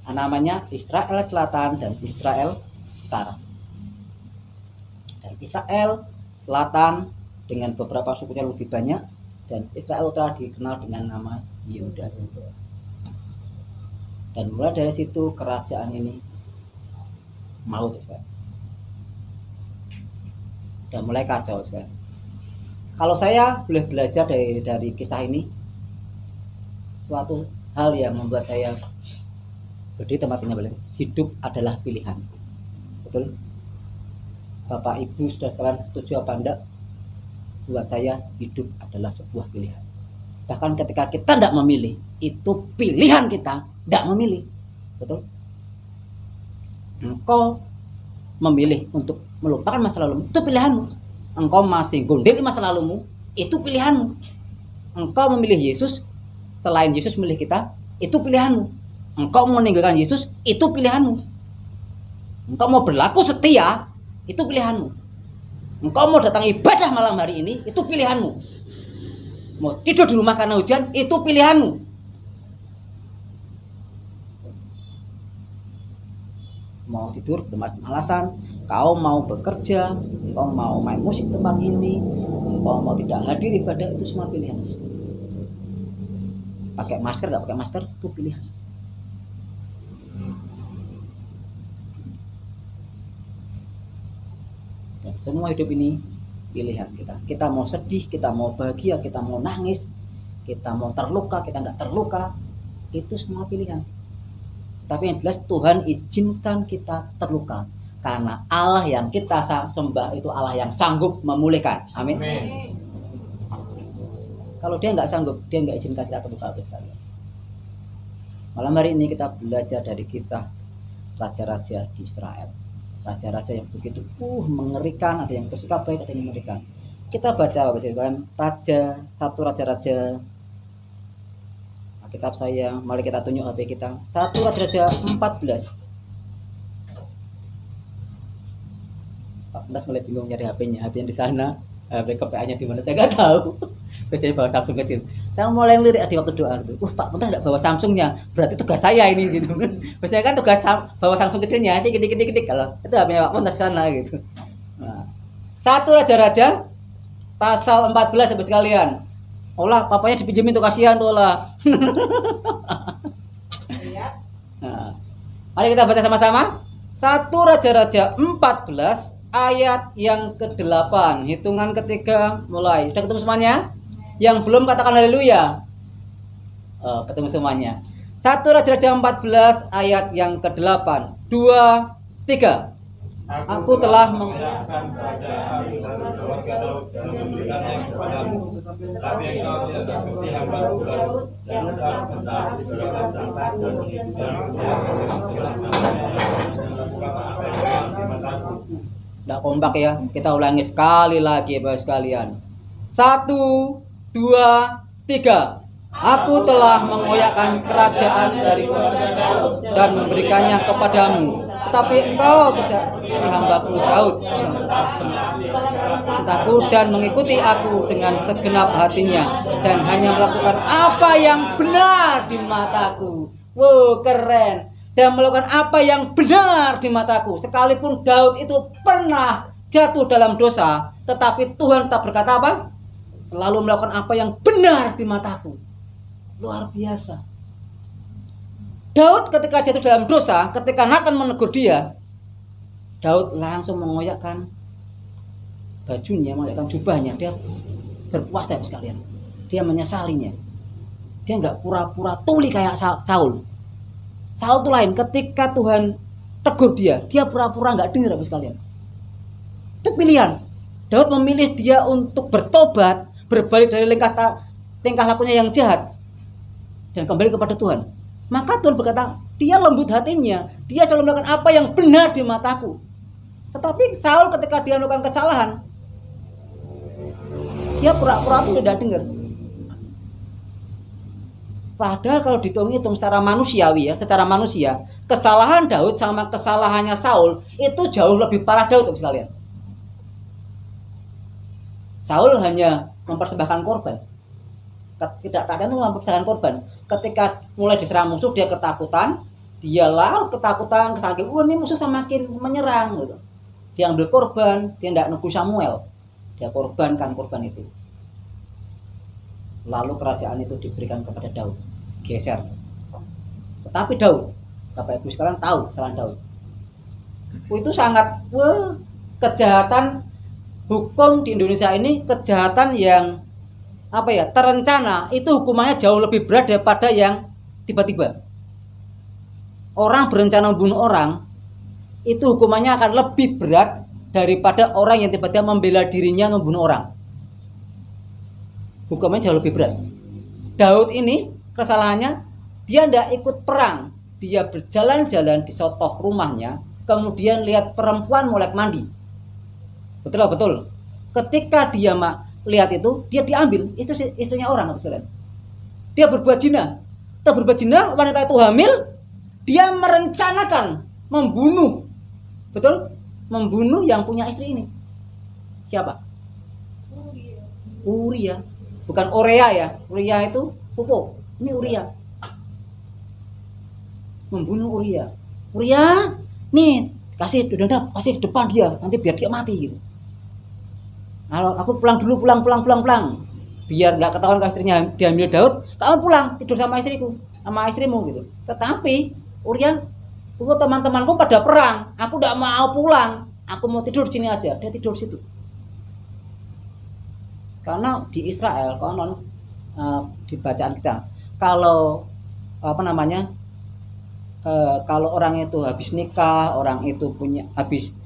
Nah, namanya Israel Selatan dan Israel Utara. Dan Israel Selatan dengan beberapa sukunya lebih banyak, dan Israel Utara dikenal dengan nama Yehuda. Dan mulai dari situ kerajaan ini maut. Udah mulai kacau sekarang. Kalau saya boleh belajar dari kisah ini, suatu hal yang membuat saya berdiri tempat ini balik. Hidup adalah pilihan. Betul? Bapak Ibu sudah sekalian setuju apa enggak? Buat saya hidup adalah sebuah pilihan. Bahkan ketika kita tidak memilih, itu pilihan kita tidak memilih. Betul? Engkau memilih untuk melupakan masa lalumu, itu pilihanmu. Engkau masih gondel di masa lalumu, itu pilihanmu. Engkau memilih Yesus, selain Yesus memilih kita, itu pilihanmu. Engkau mau meninggalkan Yesus, itu pilihanmu. Engkau mau berlaku setia, itu pilihanmu. Engkau mau datang ibadah malam hari ini, itu pilihanmu. Mau tidur di rumah karena hujan, itu pilihanmu. Mau tidur bermalas-malasan, kau mau bekerja, engkau mau main musik tempat ini, engkau mau tidak hadir ibadah, itu semua pilihan. Pakai masker, gak pakai masker, itu pilihan. Dan semua hidup ini pilihan kita. Kita mau sedih, kita mau bahagia, kita mau nangis, kita mau terluka, kita nggak terluka, itu semua pilihan. Tapi yang jelas Tuhan izinkan kita terluka, karena Allah yang kita sembah itu Allah yang sanggup memulihkan. Amin. Kalau dia nggak sanggup, dia nggak izinkan kita terluka sekali. Malam hari ini kita belajar dari kisah raja-raja di Israel. Raja-raja yang begitu mengerikan, ada yang bersikap baik, ada yang mengerikan. Kita baca satu raja-raja. Kitab saya, mari kita tunjuk HP kita. 1 Raja-Raja 14. 14 mulai bingung nyari HP-nya, HP yang di sana, HP KPA-nya di mana saya nggak tahu. Biasanya bawa Samsung kecil. Saya mulai lirik di waktu doa gitu. Pak Puntas nggak bawa Samsungnya, berarti tugas saya ini gitu. Biasanya kan tugas bawa Samsung kecilnya, dikit. Kalau itu HP-nya Pak Puntas sana gitu. Nah, 1 Raja-Raja pasal 14 sampai sekalian. Olah, papanya dipinjemin tuh, kasihan tuh lah. Nah, mari kita baca sama-sama. 1 Raja-Raja 14 ayat yang ke-8. Hitungan ketiga mulai. Sudah ketemu semuanya? Yang belum katakan haleluya. Ketemu semuanya. 1 Raja-Raja 14 ayat yang ke-8. 2, 3. Aku telah mengerjakan kerajaan dari keluarga Daud dan memberikannya kepadamu. Tapi engkau tidak seperti hamba-Ku Daud yang tetap di segala tempat dan tidak kompak ya. Kita ulangi sekali lagi Bapak sekalian. 1, 2, 3. Aku telah mengoyakkan kerajaan dari keluarga Daud dan memberikannya kepadamu. Tetapi engkau tidak seperti hamba-Ku Daud yang tetap memerintahku dan mengikuti aku dengan segenap hatinya dan hanya melakukan apa yang benar di mataku. Wow, keren. Dan melakukan apa yang benar di mataku. Sekalipun Daud itu pernah jatuh dalam dosa, tetapi Tuhan tetap berkata apa? Selalu melakukan apa yang benar di mataku. Luar biasa. Daud ketika jatuh dalam dosa, ketika Nathan menegur dia, Daud langsung mengoyakkan bajunya, mengoyakkan jubahnya. Dia berpuasa sekalian. Dia menyesalinya. Dia nggak pura-pura tuli kayak Saul. Saul itu lain. Ketika Tuhan tegur dia pura-pura nggak dengar sekalian. Itu pilihan. Daud memilih dia untuk bertobat, berbalik dari tingkah lakunya yang jahat, dan kembali kepada Tuhan. Maka Tuhan berkata, dia lembut hatinya, dia selalu melakukan apa yang benar di mataku. Tetapi Saul ketika dia melakukan kesalahan, dia pura-pura itu tidak dengar. Padahal kalau dihitung-hitung secara manusiawi ya, secara manusia, kesalahan Daud sama kesalahannya Saul itu jauh lebih parah Daud sekalian. Saul hanya mempersembahkan korban. Ketidaktaatan itu mempersembahkan korban. Ketika mulai diserang musuh, dia ketakutan, dia lalu ketakutan, saking ini musuh semakin menyerang gitu. Dia ambil korban, dia tidak nunggu Samuel, dia korbankan korban itu. Lalu kerajaan itu diberikan kepada Daud, geser. Tetapi Daud, Bapak Ibu sekalian tahu kesalahan Daud. Itu sangat kejahatan hukum di Indonesia ini kejahatan yang terencana itu hukumannya jauh lebih berat daripada yang tiba-tiba. Orang berencana membunuh orang itu hukumannya akan lebih berat daripada orang yang tiba-tiba membela dirinya membunuh orang. Hukumannya jauh lebih berat. Daud ini kesalahannya dia tidak ikut perang. Dia berjalan-jalan di sotoh rumahnya, kemudian lihat perempuan molek mandi. Betul. Ketika dia lihat itu, dia diambil. Itu istrinya orang, saudara. Dia berbuat zina. Wanita itu hamil, dia merencanakan membunuh. Betul? Membunuh yang punya istri ini. Siapa? Uria. Bukan Orea ya. Uria itu Pupo. Ini Uria. Membunuh Uria. Nih, kasih depan dia, nanti biar dia mati gitu. Kalau aku pulang dulu, pulang. Biar nggak ketahuan ke istrinya diambil Daud, kamu pulang tidur sama istrimu gitu. Tetapi Uria, teman-temanku pada perang, aku tidak mau pulang, aku mau tidur sini aja. Dia tidur situ. Karena di Israel konon di bacaan kita, kalau kalau orang itu habis nikah, orang itu punya habis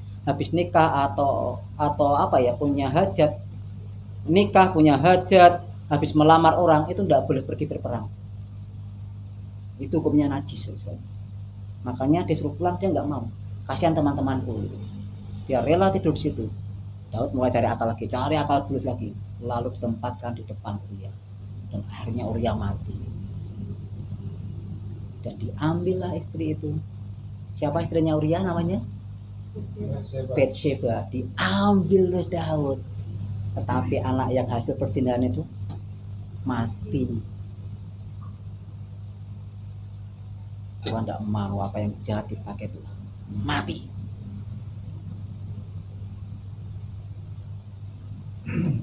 nikah atau punya hajat, nikah punya hajat, habis melamar orang itu tidak boleh pergi berperang. Itu hukumnya najis. Makanya disuruh pulang dia nggak mau. Kasihan teman-temanku. Dia rela tidur di situ. Daud mulai cari akal bulus lagi, lalu ditempatkan di depan Uria, dan akhirnya Uria mati. Dan diambillah istri itu. Siapa istrinya Uria namanya? Bathsheba. Diambil oleh Daud. Tetapi anak yang hasil perzinahan itu mati. Tuhan tidak mau apa yang jahat dipakai Tuhan. Mati.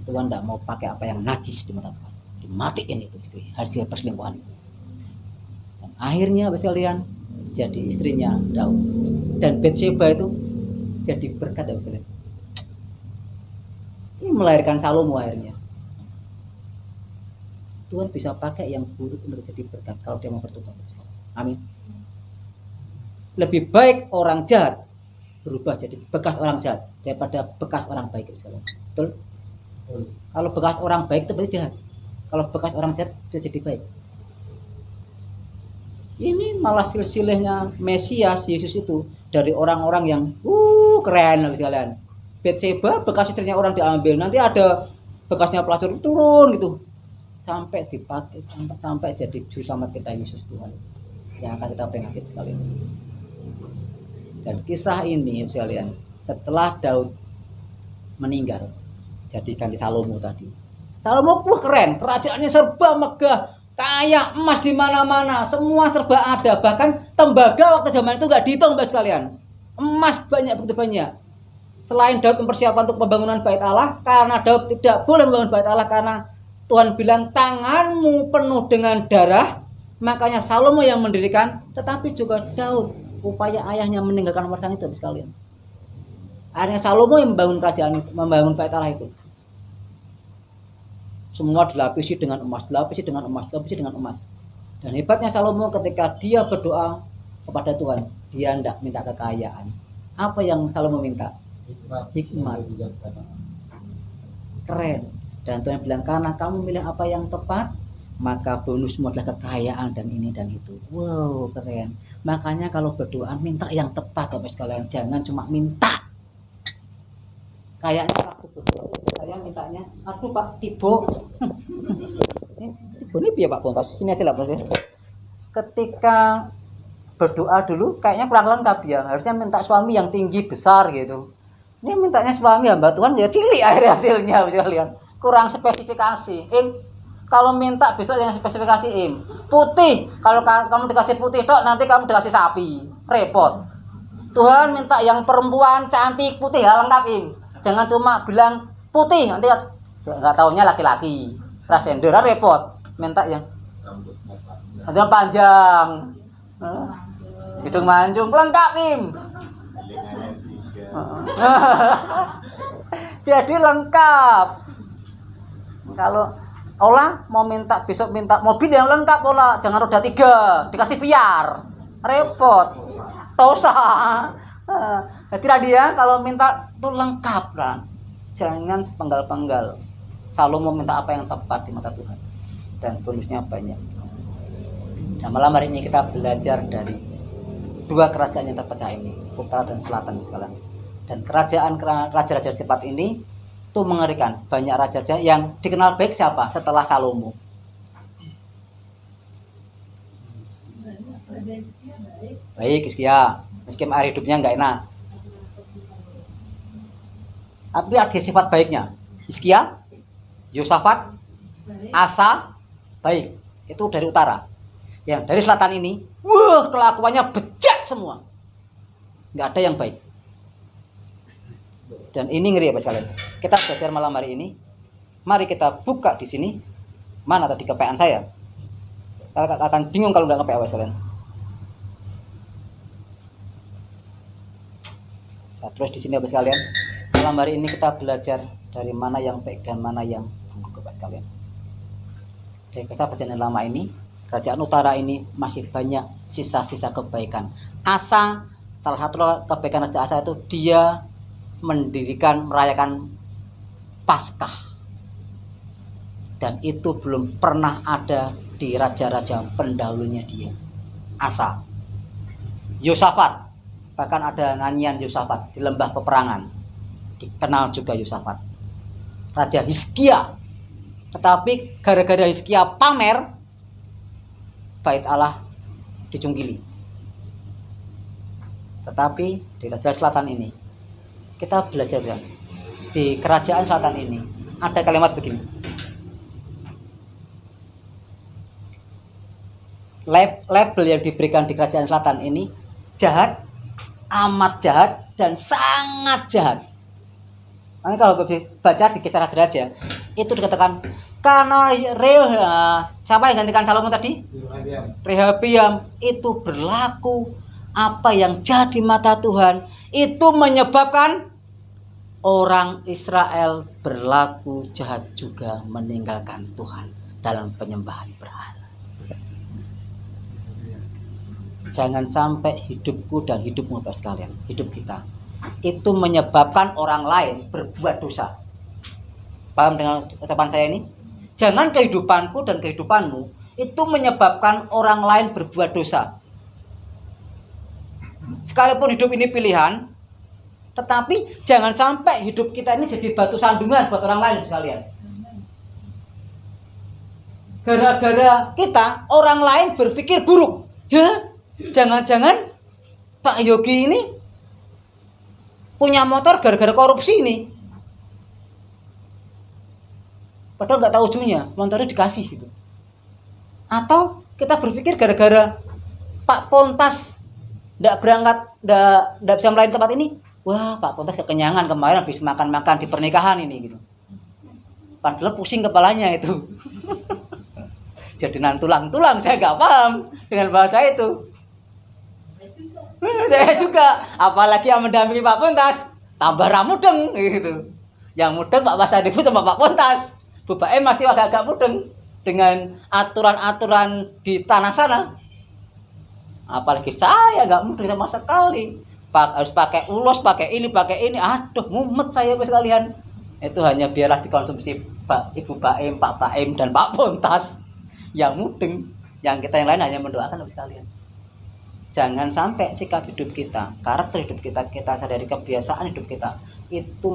Tuhan tidak mau pakai apa yang najis di mata Tuhan. Dimatiin itu istri hasil perselingkuhan. Akhirnya sekalian jadi istrinya Daud, dan Bathsheba itu jadi berkat ya sekalian. Ini melahirkan Salomo akhirnya. Tuhan bisa pakai yang buruk untuk jadi berkat kalau dia mau bertobat. Amin. Lebih baik orang jahat berubah jadi bekas orang jahat daripada bekas orang baik sekalian. Betul? Kalau bekas orang baik itu berarti jahat. Kalau bekas orang jahat bisa jadi baik. Ini malah silsilahnya Mesias Yesus itu dari orang-orang yang keren habis kalian. Bathsheba bekas istrinya orang diambil, nanti ada bekasnya pelacur turun gitu sampai dipakai sampai jadi juru selamat kita Yesus Tuhan yang akan kita peringati sekalian. Dan kisah ini sekalian setelah Daud meninggal jadi ganti Salomo tadi. Salomo keren, kerajaannya serba megah. Kayak emas di mana-mana, semua serba ada. Bahkan tembaga waktu zaman itu nggak dihitung, Bapak sekalian. Emas banyak, begitu banyak. Selain Daud mempersiapkan untuk pembangunan Bait Allah, karena Daud tidak boleh membangun Bait Allah karena Tuhan bilang tanganmu penuh dengan darah, makanya Salomo yang mendirikan. Tetapi juga Daud, upaya ayahnya meninggalkan warisan itu, Bapak sekalian. Akhirnya Salomo yang membangun kerajaan itu, membangun Bait Allah itu. Semua dilapisi dengan emas. Dan hebatnya Salomo ketika dia berdoa kepada Tuhan, dia tidak minta kekayaan. Apa yang Salomo minta? Hikmat. Keren. Dan Tuhan bilang, karena kamu milih apa yang tepat, maka bonusmu adalah kekayaan dan ini dan itu. Wow, keren. Makanya kalau berdoa minta yang tepat, Bapak sekalian. Jangan cuma minta. Kayaknya aku berdoa, saya mintanya, aduh Pak Tibo. Tibo ini biar Pak Bontos, ini aja lah Mas. Ketika berdoa dulu, kayaknya kurang lengkap ya. Harusnya minta suami yang tinggi besar gitu. Ini mintanya suami hamba Tuhan ya cilik akhirnya hasilnya, bisa lihat. Kurang spesifikasi. Kalau minta besok yang spesifikasi putih. Kalau kamu dikasih putih dok, nanti kamu dikasih sapi, repot. Tuhan minta yang perempuan cantik putih ya lengkap Jangan cuma bilang putih, nanti nggak taunya laki-laki. Transgender repot. Minta yang rambutnya panjang, hidung mancung, lengkap Jadi lengkap. Kalau Ola mau besok minta mobil yang lengkap Ola, jangan roda 3, dikasih VR. Repot. Dosa. Jadi dia kalau minta tuh lengkap lah. Jangan sepenggal-penggal. Selalu mau minta apa yang tepat di mata Tuhan. Dan bonusnya banyak. Nah, malam hari ini kita belajar dari dua kerajaan yang terpecah ini, utara dan selatan sekalian. Dan kerajaan raja-raja sifat ini itu mengerikan. Banyak raja-raja yang dikenal baik siapa setelah Salomo. Baik, Hizkia. Meskipun akhir hidupnya nggak enak. Tapi ada sifat baiknya. Hizkia, Yosafat, Asa, baik. Itu dari utara. Yang dari selatan ini, wah kelakuannya bejat semua. Nggak ada yang baik. Dan ini ngeri ya Pak sekalian. Kita belajar malam hari ini. Mari kita buka di sini. Mana tadi kepean saya? Kalian akan bingung kalau nggak kepean Pak sekalian. Saya terus di sini Pak sekalian. Malam hari ini kita belajar dari mana yang baik dan mana yang buruk Pak sekalian. Dari kisah perjanjian lama ini, kerajaan utara ini masih banyak sisa-sisa kebaikan. Asa, salah satu kebaikan Raja Asa itu dia merayakan Paskah. Dan itu belum pernah ada di raja-raja pendahulunya dia. Asa. Yosafat, bahkan ada nyanyian Yosafat di lembah peperangan. Dikenal juga Yosafat. Raja Hizkia. Tetapi gara-gara Hizkia pamer, bait Allah dicungkili. Tetapi di Raja Selatan ini kita belajar ya, di kerajaan selatan ini ada kalimat begini. Label yang diberikan di kerajaan selatan ini jahat, amat jahat, dan sangat jahat. Nanti kalau baca di Kisah Raja itu dikatakan karena siapa yang gantikan Salomo tadi? Rehabiam itu berlaku apa yang jadi mata Tuhan, itu menyebabkan orang Israel berlaku jahat juga meninggalkan Tuhan dalam penyembahan berhala. Jangan sampai hidupku dan hidupmu Bapak sekalian, hidup kita itu menyebabkan orang lain berbuat dosa. Paham dengan ucapan saya ini? Jangan kehidupanku dan kehidupanmu itu menyebabkan orang lain berbuat dosa. Sekalipun hidup ini pilihan, tetapi jangan sampai hidup kita ini jadi batu sandungan buat orang lain sekalian. Gara-gara kita, orang lain berpikir buruk. Ya, jangan-jangan Pak Yogi ini punya motor gara-gara korupsi ini. Padahal nggak tahu ujungnya, motornya dikasih gitu. Atau kita berpikir gara-gara Pak Pontas nggak berangkat, nggak bisa melayani tempat ini. Wah, Pak Pontas kekenyangan kemarin habis makan-makan di pernikahan ini gitu. Padahal pusing kepalanya itu. Jadi tulang-tulang saya nggak paham dengan bahasa itu. Saya juga, apalagi yang mendampingi Pak Pontas, tambah ramudeng gitu. Yang mudeng Pak Wasadifu sama Pak Pontas. Bu Baem masih agak-agak mudeng dengan aturan-aturan di tanah sana. Apalagi saya nggak mudeng sama sekali. Harus pakai ulos, pakai ini, aduh mumet saya sekalian. Itu hanya biarlah dikonsumsi Ibu Baem, Pak Baem, dan Pak Pontas yang mudeng. Yang kita yang lain hanya mendoakan sekalian. Jangan sampai sikap hidup kita, karakter hidup kita sadari kebiasaan hidup kita itu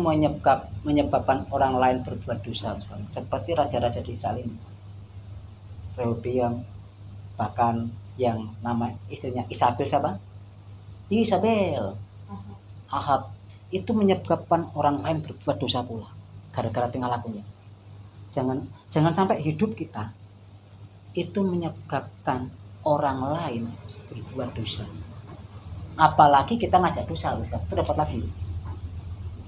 menyebabkan orang lain berbuat dosa, misalnya. Seperti raja-raja di Israel ini, Rehoboam, bahkan yang nama istrinya Isabel siapa? Isabel, Ahab, itu menyebabkan orang lain berbuat dosa pula gara-gara tingkah lakunya. Jangan sampai hidup kita itu menyebabkan orang lain berbuat dosa. Apalagi kita ngajak dosa, itu dapat lagi.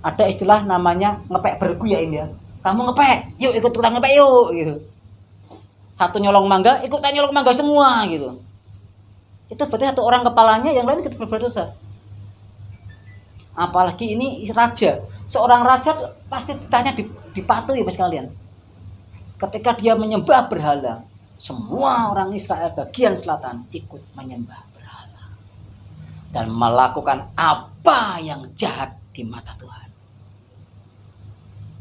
Ada istilah namanya ngepek bergu ya ini ya. Kamu ngepek, yuk ikut tukang ngepek yuk gitu. Satu nyolong mangga, ikutan nyolong mangga semua gitu. Itu berarti satu orang kepalanya, yang lain ikut berbuat dosa. Apalagi ini raja. Seorang raja pasti ditanya dipatuhi Bapak sekalian. Ketika dia menyembah berhala, semua orang Israel bagian selatan ikut menyembah berhala dan melakukan apa yang jahat di mata Tuhan.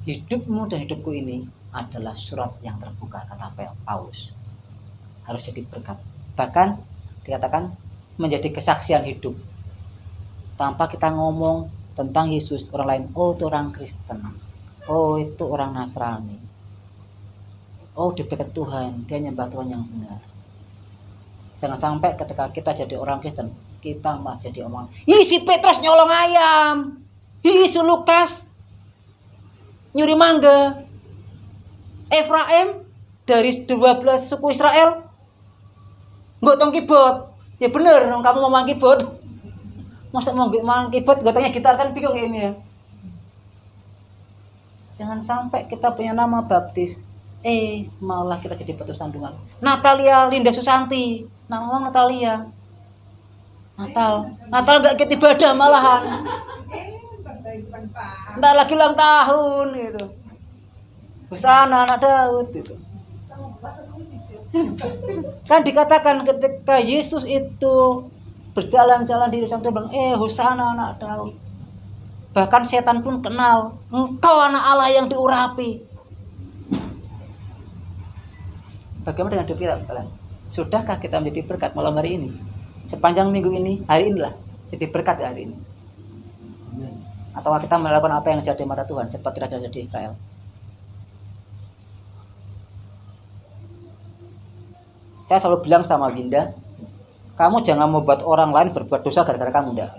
Hidupmu dan hidupku ini adalah surat yang terbuka, kata Paulus. Harus jadi berkat. Bahkan dikatakan menjadi kesaksian hidup. Tanpa kita ngomong tentang Yesus, orang lain, oh itu orang Kristen, oh itu orang Nasrani, oh diberkati Tuhan, dia nyembah Tuhan yang benar. Jangan sampai ketika kita jadi orang Kristen, kita malah jadi omongan, ih si Petrus nyolong ayam, ih si Lukas nyuri mangga, Efraim dari 12 suku Israel gotong keyboard. Ya bener, kamu mau main keyboard. Masa mau main keyboard gotongnya gitar, kan bingung ini ya. Jangan sampai kita punya nama baptis, malah kita jadi batu sandungan. Natalia Linda Susanti, nama orang Natalia. Natal gak ikut ibadah malahan. Ntar lagi ulang tahun gitu. Hosana anak Daud gitu. Kan dikatakan ketika Yesus itu berjalan-jalan di Yerusalem, dia bilang, Hosana anak Daud. Bahkan setan pun kenal, engkau anak Allah yang diurapi. Bagaimana dengan hidup kita sekalian? Sudahkah kita menjadi berkat malam hari ini? Sepanjang minggu ini, hari inilah jadi berkat hari ini. Atau kita melakukan apa yang jadi mata Tuhan seperti raja-raja di Israel. Saya selalu bilang sama Winda, kamu jangan membuat orang lain berbuat dosa gara-gara kamu, enggak.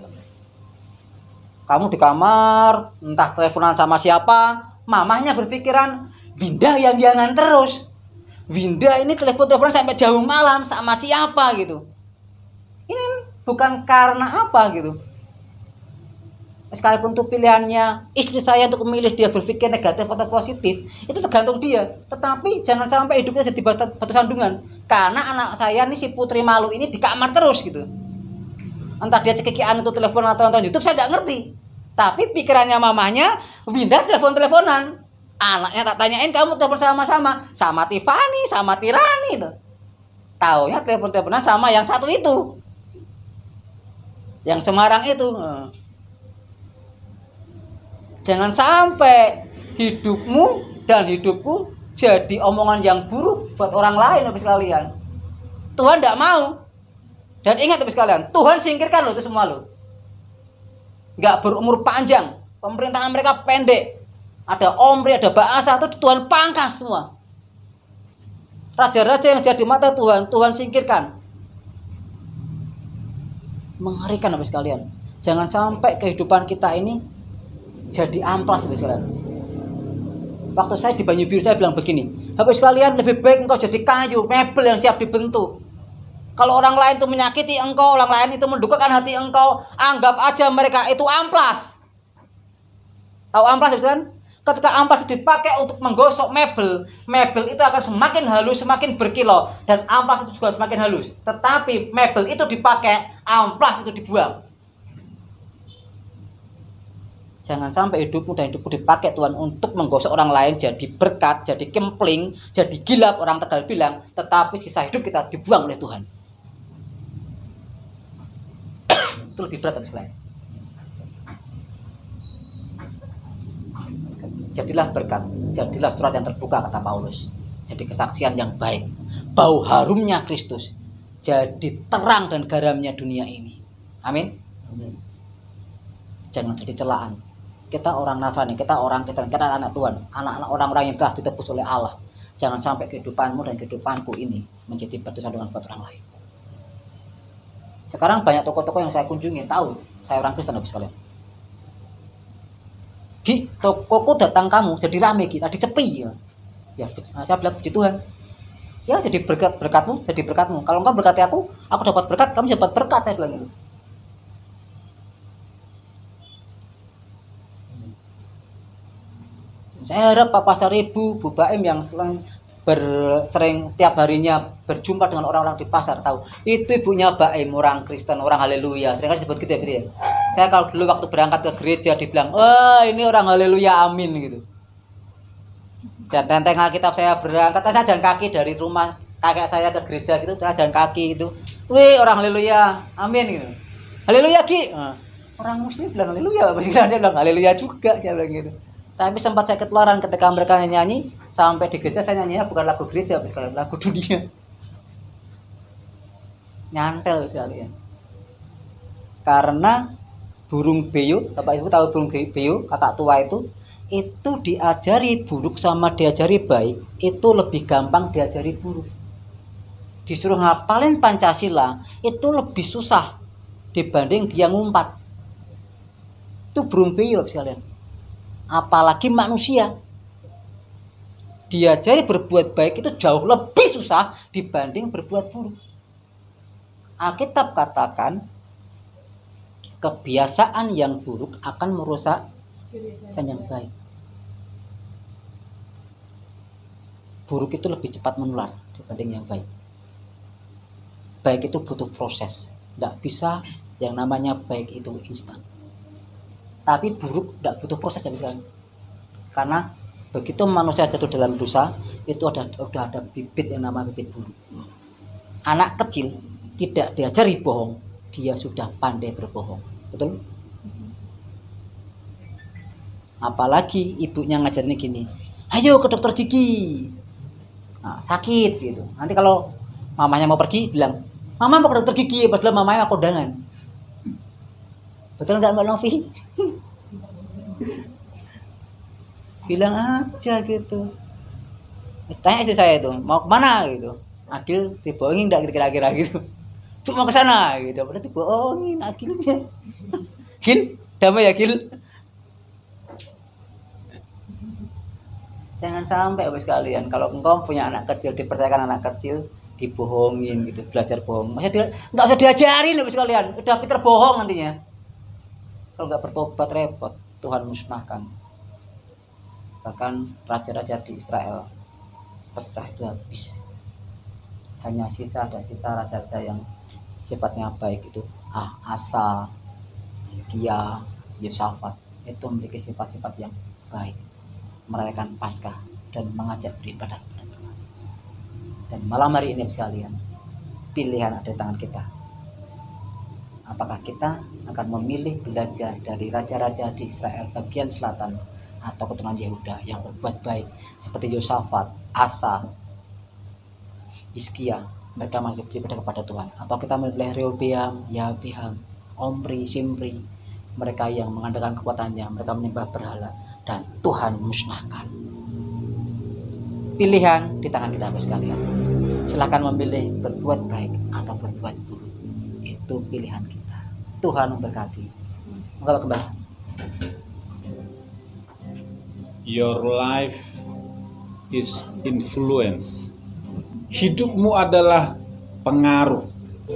Kamu di kamar, entah teleponan sama siapa, mamahnya berpikiran, Winda yang jangan terus. Winda ini telepon-teleponan sampai jauh malam sama siapa gitu. Ini bukan karena apa gitu. Sekalipun itu pilihannya istri saya untuk memilih dia berpikir negatif atau positif, itu tergantung dia. Tetapi jangan sampai hidupnya jadi batu sandungan. Karena anak saya nih, si putri malu ini di kamar terus gitu. Entah dia cekikian itu telepon atau nonton YouTube, saya nggak ngerti. Tapi pikirannya mamanya, Winda telepon-teleponan. Anaknya tak tanyain, kamu telepon sama Tiffany, sama Tirani tuh. Taunya telepon-teleponan sama yang satu itu, yang Semarang itu. Jangan sampai hidupmu dan hidupku jadi omongan yang buruk buat orang lain, Bapak sekalian. Tuhan tidak mau. Dan ingat Bapak sekalian, Tuhan singkirkan lo itu semua lo. Nggak berumur panjang, pemerintahan mereka pendek. Ada Omri, ada Baasa, itu Tuhan pangkas semua. Raja-raja yang jadi mata Tuhan, Tuhan singkirkan. Mengerikan Bapak sekalian. Jangan sampai kehidupan kita ini jadi amplas Bapak sekalian. Waktu saya di Banyu Biru saya bilang begini, Bapak sekalian, lebih baik engkau jadi kayu, mebel yang siap dibentuk. Kalau orang lain itu menyakiti engkau, orang lain itu mendukungkan hati engkau, anggap aja mereka itu amplas. Tahu amplas Bapak sekalian? Ketika amplas itu dipakai untuk menggosok mebel, mebel itu akan semakin halus, semakin berkilau, dan amplas itu juga semakin halus. Tetapi mebel itu dipakai, amplas itu dibuang. Jangan sampai hidupmu dan hidupku dipakai Tuhan untuk menggosok orang lain jadi berkat, jadi kempling, jadi gilap, orang Tegal bilang, tetapi sisa hidup kita dibuang oleh Tuhan. Itu lebih berat sekali. Jadilah berkat, jadilah surat yang terbuka, kata Paulus. Jadi kesaksian yang baik, bau harumnya Kristus, jadi terang dan garamnya dunia ini. Amin. Jangan jadi celaan. Kita orang Nasrani, kita orang Kristen, kita anak Tuhan, anak-anak orang-orang yang telah ditebus oleh Allah. Jangan sampai kehidupanmu dan kehidupanku ini menjadi batu sandungan buat orang lain. Sekarang banyak toko-toko yang saya kunjungi tahu saya orang Kristen habis sekalian. Gi, tokoku datang kamu jadi rame Gi, tadi sepi ya. Ya, saya bilang puji Tuhan. Ya jadi berkatmu, jadi berkatmu. Kalau engkau berkati aku dapat berkat, kamu dapat berkat, saya bilang gitu. Saya harap Pak Pasar Ibu, Bu Baim yang sering tiap harinya berjumpa dengan orang-orang di pasar tahu. Itu ibunya Baim, orang Kristen, orang haleluya. Sering kan disebut gitu ya, Saya kalau dulu waktu berangkat ke gereja dibilang, wah ini orang haleluya amin gitu. Dan tenteng Alkitab saya berangkat, saya jalan kaki dari rumah kakek saya ke gereja gitu, saya jalan kaki gitu. Wih orang haleluya amin gitu. Haleluya Ki. Nah, orang muslim bilang haleluya, dia bilang haleluya juga, dia bilang gitu. Tapi sempat saya ketularan ketika mereka nyanyi, sampai di gereja saya nyanyinya bukan lagu gereja, sekalian lagu dunia. Nyantel sekali ya. Karena burung beo, Bapak Ibu tahu burung beo, kakak tua itu diajari buruk sama diajari baik, itu lebih gampang diajari buruk. Disuruh ngapalin Pancasila, itu lebih susah dibanding dia ngumpat. Itu burung beo sekalian. Apalagi manusia. Diajari berbuat baik itu jauh lebih susah dibanding berbuat buruk. Alkitab katakan kebiasaan yang buruk akan merusak kebiasaan yang baik. Buruk itu lebih cepat menular dibanding yang baik. Baik itu butuh proses. Tidak bisa yang namanya baik itu instan. Tapi buruk tidak butuh proses sampai sekarang. Karena begitu manusia jatuh dalam dosa, itu sudah ada bibit yang namanya bibit buruk. Anak kecil tidak diajari bohong, dia sudah pandai berbohong. Betul? Apalagi ibunya ngajarin gini, ayo ke dokter gigi. Nah, sakit gitu. Nanti kalau mamanya mau pergi bilang, mama mau ke dokter gigi, padahal mamanya mau kondangan. Betul nggak Mbak Novi? Bilang aja gitu. Tanya istri saya itu, mau kemana gitu. Agil dibohongin enggak kira-kira gitu. Tuh mau ke sana gitu. Padahal dibohongin Agilnya. Gil, damai ya Gil. Jangan sampai Bapak sekalian, kalau engkau punya anak kecil, dipercayakan anak kecil, dibohongin gitu, belajar bohong. Maksudnya enggak usah diajarin Bapak sekalian, udah pinter bohong nantinya. Kalau enggak bertobat repot, Tuhan musnahkan. Bahkan raja-raja di Israel pecah itu habis. Hanya ada sisa raja-raja yang sifatnya baik itu Asa, Hizkia, Yosafat itu memiliki sifat-sifat yang baik, merayakan Paskah dan mengajak beribadah kepada Tuhan. Dan malam hari ini sekalian, pilihan ada di tangan kita. Apakah kita akan memilih belajar dari raja-raja di Israel bagian selatan atau keturunan Yehuda yang berbuat baik seperti Yosafat, Asa, Hizkia, mereka masih beribadah kepada Tuhan, atau kita memilih Rehoboam, Yeroboam, Omri, Simri, mereka yang mengandalkan kekuatannya, mereka menyembah berhala dan Tuhan musnahkan. Pilihan di tangan kita sekalian. Silakan memilih berbuat baik atau berbuat buruk. Itu pilihan kita. Tuhan memberkati. Moga kembali. Your life is influence. Hidupmu adalah pengaruh.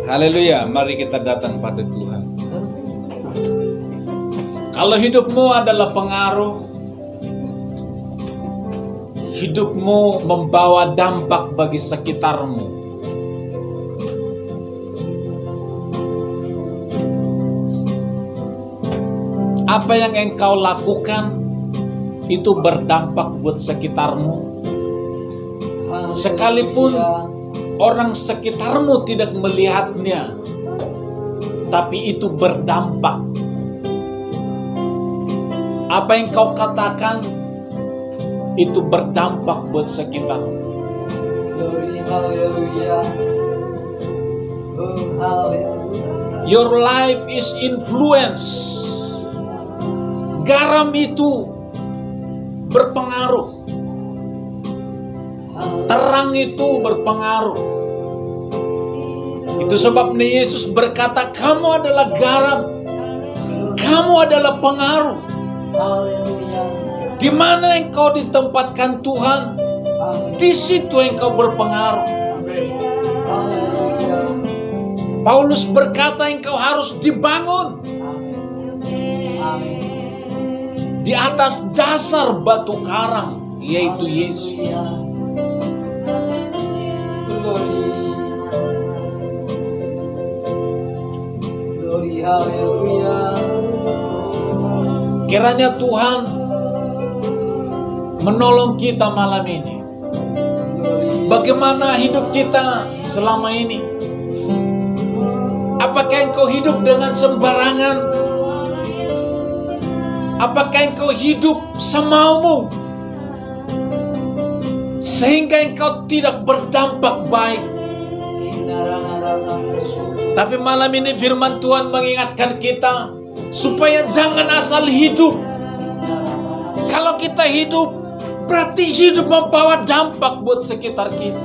Haleluya, mari kita datang pada Tuhan. Kalau hidupmu adalah pengaruh, hidupmu membawa dampak bagi sekitarmu. Apa yang engkau lakukan itu berdampak buat sekitarmu. Sekalipun orang sekitarmu tidak melihatnya, tapi itu berdampak. Apa yang kau katakan itu berdampak buat sekitarmu. Your life is influence. Garam itu berpengaruh. Terang itu berpengaruh. Itu sebabnya Yesus berkata, kamu adalah garam. Kamu adalah pengaruh. Di mana engkau ditempatkan Tuhan, di situ engkau berpengaruh. Paulus berkata engkau harus dibangun di atas dasar batu karang, yaitu Yesus. Haleluya. Kiranya Tuhan menolong kita malam ini. Bagaimana hidup kita selama ini? Apakah engkau hidup dengan sembarangan? Apakah engkau hidup semaumu? Sehingga engkau tidak berdampak baik. Tapi malam ini firman Tuhan mengingatkan kita supaya jangan asal hidup. Kalau kita hidup, berarti hidup membawa dampak buat sekitar kita.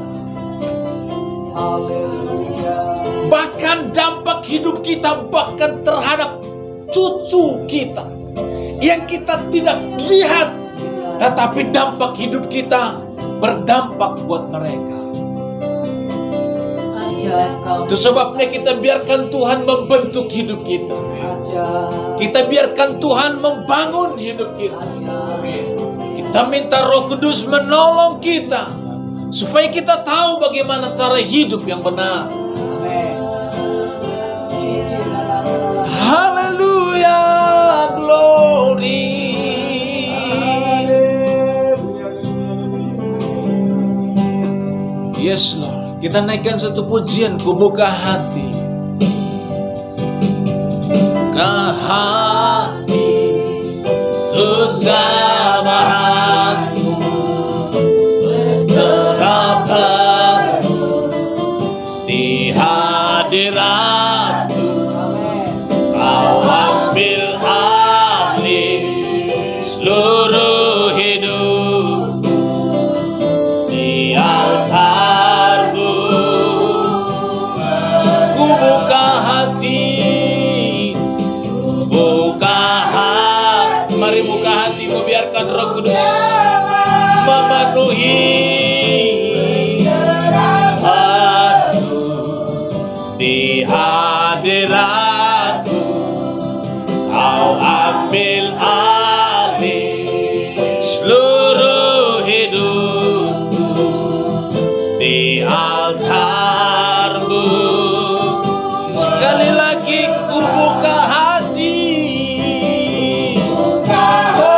Bahkan dampak hidup kita bahkan terhadap cucu kita yang kita tidak lihat, tetapi dampak hidup kita berdampak buat mereka. Itu sebabnya kita biarkan Tuhan membentuk hidup kita. Kita biarkan Tuhan membangun hidup kita. Kita minta Roh Kudus menolong kita supaya kita tahu bagaimana cara hidup yang benar. Haleluya, glory. Yes Lord, kita naikkan satu pujian, ku buka hati. Buka hati untuk samahanmu, berterapanmu di hadiratmu. Kau ambil alih seluruh hidupku di altarmu. Ku buka hati, buka hati. Mari buka hatimu, biarkan Roh Kudus memenuhi hatimu di hadiratmu. Kau ambil alih seluruh hidupku di altarmu. Sekali lagi ku buka hati. Oh,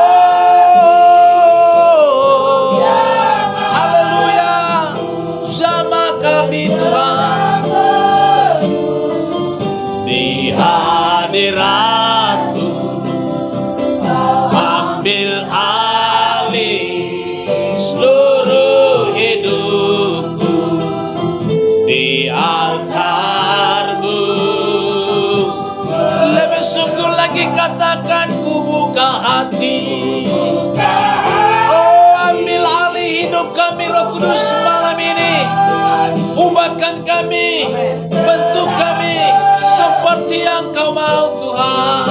haleluya, sama kami Tuhan di hadirat. Ambil alih seluruh hidupku di altarmu. Lebih sungguh lagi katakan, ku buka hati. Oh, ambil alih hidup kami Roh Kudus malam ini. Ubahkan kami, bentuk kami seperti yang Kau mau Tuhan.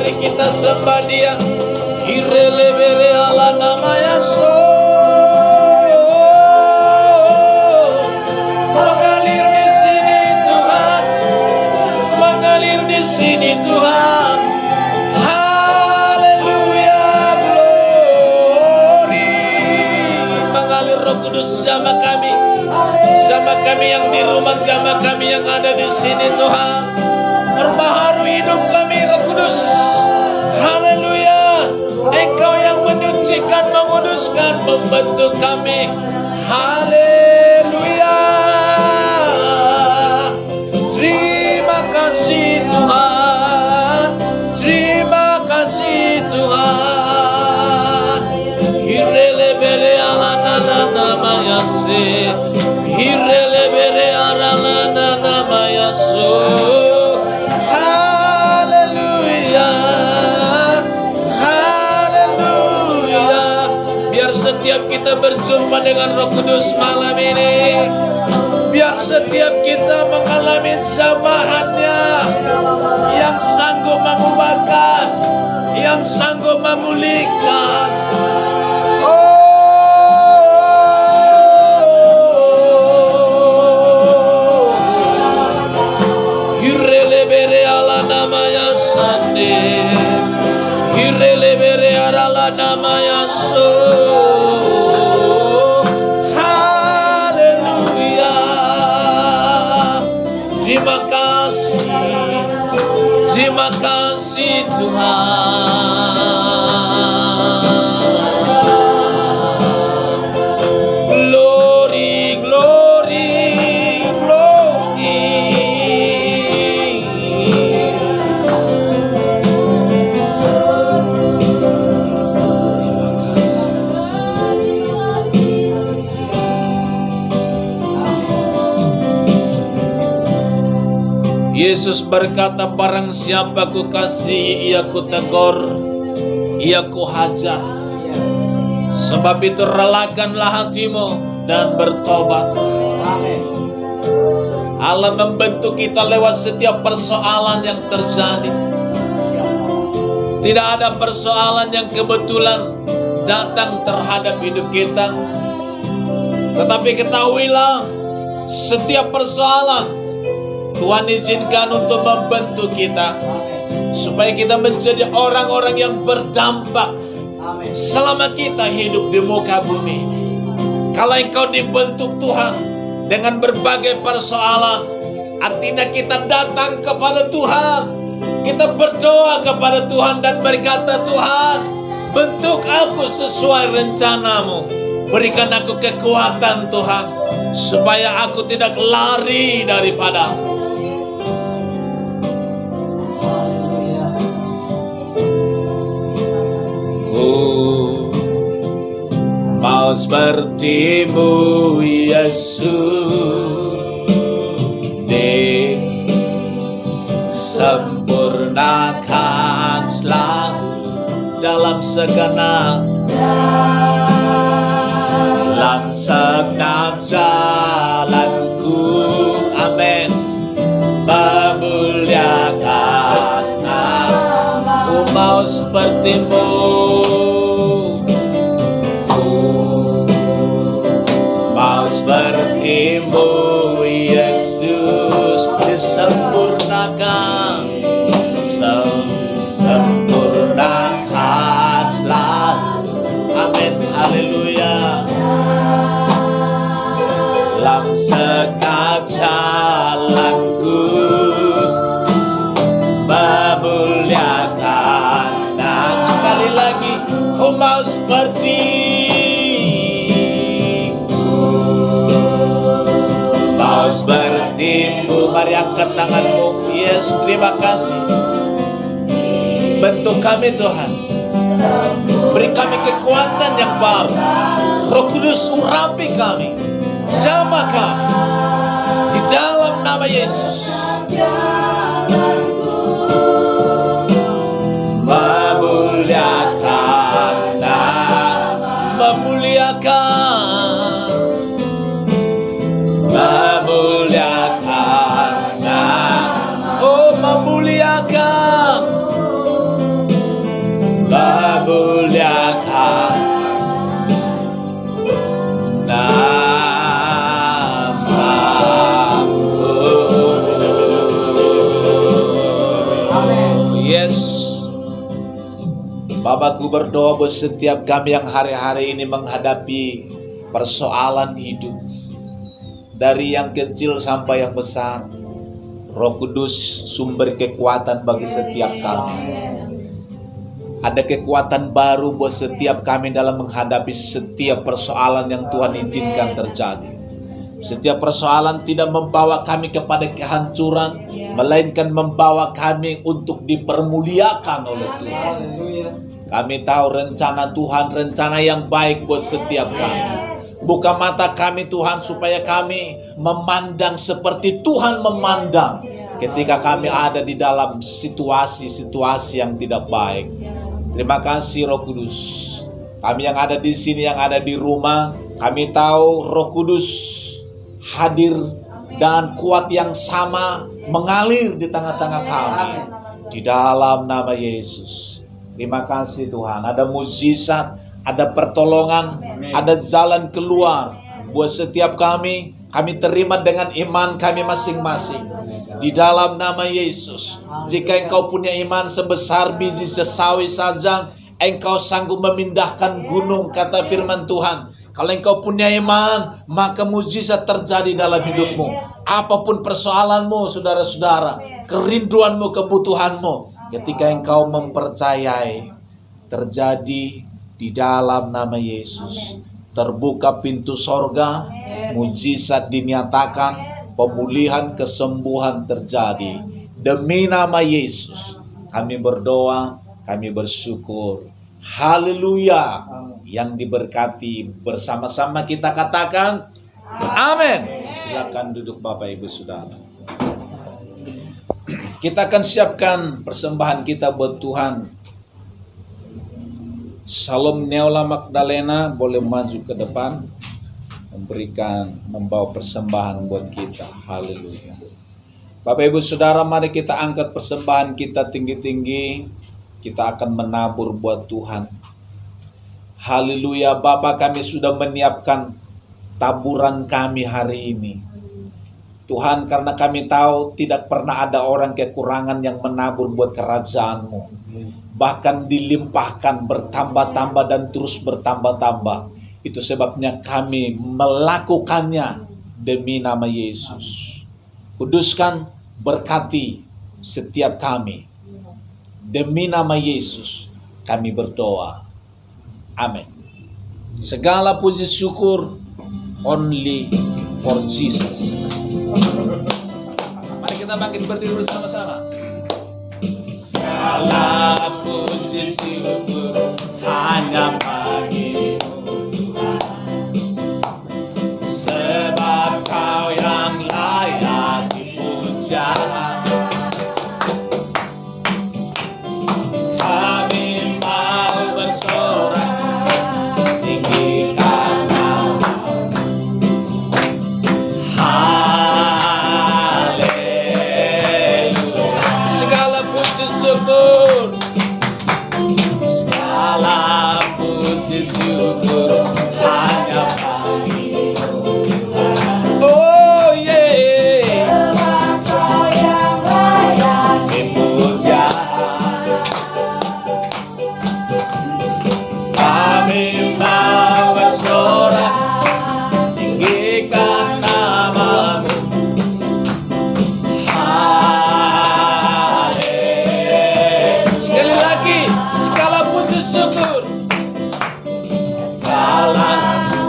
Kita sembah Dia. Irelebere ala namanya so. Mengalir di sini Tuhan, mengalir di sini Tuhan. Haleluya, glory. Mengalir Roh Kudus sama kami yang di rumah, sama kami yang ada di sini Tuhan. Perbaharui hidup kami Roh Kudus. Haleluya. Engkau yang menyucikan, menguduskan, membentuk kami. Haleluya. Terima kasih Tuhan. Terima kasih Tuhan. Hirelebere alana nama yase. Hirelebere alana nama yaso. Setiap kita kita berjumpa dengan Roh Kudus malam ini. Biar setiap kita mengalami jamahannya yang sanggup mengubahkan, yang sanggup memulihkan. Hirelebere ala namanya sande, hirelebere ala namanya so. Terima kasih Tuhan. Glory, glory, glory. Yesus berkata, barang siapa ku kasih, ia ku tegur, ia ku hajar. Sebab itu relakanlah hatimu dan bertobat. Allah membentuk kita lewat setiap persoalan yang terjadi. Tidak ada persoalan yang kebetulan datang terhadap hidup kita. Tetapi ketahuilah, setiap persoalan Tuhan izinkan untuk membentuk kita, supaya kita menjadi orang-orang yang berdampak selama kita hidup di muka bumi. Kalau engkau dibentuk Tuhan dengan berbagai persoalan, artinya kita datang kepada Tuhan, kita berdoa kepada Tuhan dan berkata, Tuhan, bentuk aku sesuai rencanamu. Berikan aku kekuatan Tuhan, supaya aku tidak lari daripada-Mu. Mau seperti-Mu Yesus, disempurnakan selalu dalam segenap jalanku. Amin. Memuliakan Aku mau seperti-Mu. Seperti-Mu Yesus, disempurnakan, sempurnakan selalu. Amin, haleluya. Dalam setiap jalanku, memuliakan. Nah, sekali lagi, ku mau seperti seperti-Mu. Mari angkat tanganmu. Yes, terima kasih. Bentuk kami Tuhan, beri kami kekuatan yang baru. Roh Kudus urapi kami, jamah kami di dalam nama Yesus. Memuliakan, memuliakan, memuliakan, oh memuliakan, memuliakan nama-Mu. Yes, Bapakku berdoa buat setiap kami yang hari-hari ini menghadapi persoalan hidup, dari yang kecil sampai yang besar. Roh Kudus sumber kekuatan bagi setiap kami. Ada kekuatan baru buat setiap kami dalam menghadapi setiap persoalan yang Tuhan izinkan terjadi. Setiap persoalan tidak membawa kami kepada kehancuran, melainkan membawa kami untuk dipermuliakan oleh Tuhan. Kami tahu rencana Tuhan, rencana yang baik buat setiap kami. Buka mata kami Tuhan, supaya kami memandang seperti Tuhan memandang ketika kami ada di dalam situasi-situasi yang tidak baik. Terima kasih Roh Kudus. Kami yang ada di sini, yang ada di rumah, kami tahu Roh Kudus hadir dan kuat yang sama mengalir di tengah-tengah kami. Di dalam nama Yesus. Terima kasih Tuhan. Ada mukjizat, ada pertolongan, ada jalan keluar buat setiap kami. Kami terima dengan iman kami masing-masing. Di dalam nama Yesus. Jika engkau punya iman sebesar biji sesawi saja, engkau sanggup memindahkan gunung, kata firman Tuhan. Kalau engkau punya iman, maka mukjizat terjadi dalam hidupmu. Apapun persoalanmu, saudara-saudara, kerinduanmu, kebutuhanmu, ketika engkau mempercayai, terjadi di dalam nama Yesus. Terbuka pintu sorga, mukjizat dinyatakan, pemulihan, kesembuhan terjadi. Demi nama Yesus, kami berdoa, kami bersyukur. Haleluya. Yang diberkati bersama-sama kita katakan amin. Silakan duduk Bapak Ibu Saudara. Kita akan siapkan persembahan kita buat Tuhan. Shalom Neola Magdalena boleh maju ke depan, membawa persembahan buat kita. Haleluya. Bapak Ibu Saudara, mari kita angkat persembahan kita tinggi-tinggi. Kita akan menabur buat Tuhan. Haleluya. Bapa, kami sudah menyiapkan taburan kami hari ini. Tuhan, karena kami tahu tidak pernah ada orang kekurangan yang menabur buat kerajaan-Mu. Bahkan dilimpahkan bertambah-tambah dan terus bertambah-tambah. Itu sebabnya kami melakukannya demi nama Yesus. Kuduskan, berkati setiap kami. Demi nama Yesus kami berdoa. Amin. Segala puji syukur only for Jesus. Mari kita bangkit berdiri bersama-sama. Segala puji syukur hanya bagi-Mu Tuhan, sebab Kau yang layak dipuja. Kami mau bersorak tinggikan nama-Mu. Haleluya. Segala puji syukur, segala puji syukur hanya bagi-Mu Tuhan. Oh yeah, sebab Kau yang layak dipuja. Kami mau bersorak tinggikan nama-Mu. Haleluya. Sekali lagi, segala puji syukur, segala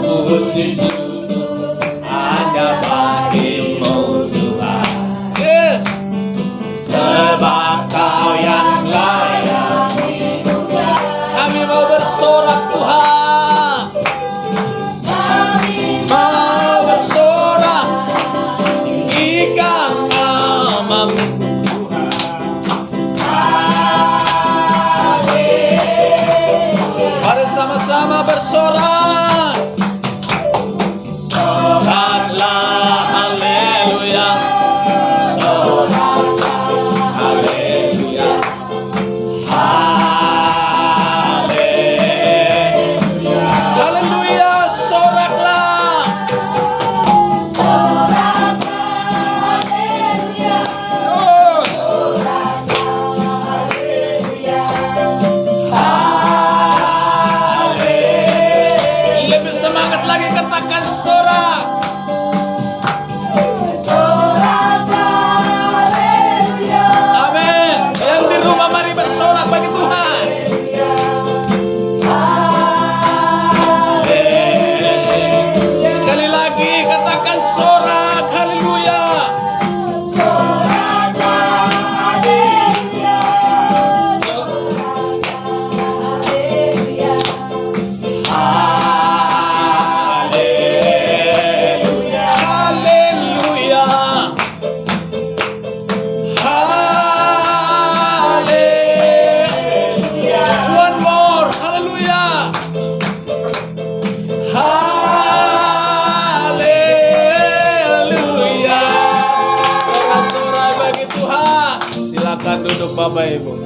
puji syukur hanya bagi-Mu Tuhan. Yes, sebab Kau yang layak dipuja. Kami mau bersorak Tuhan. Kami mau bersorak tinggikan nama-Mu. Mari sama-sama bersorak. Soraklah haleluya. Soraklah haleluya. Haleluya. Haleluya, soraklah. Soraklah haleluya. Terus. Haleluya. Bapak Ibu.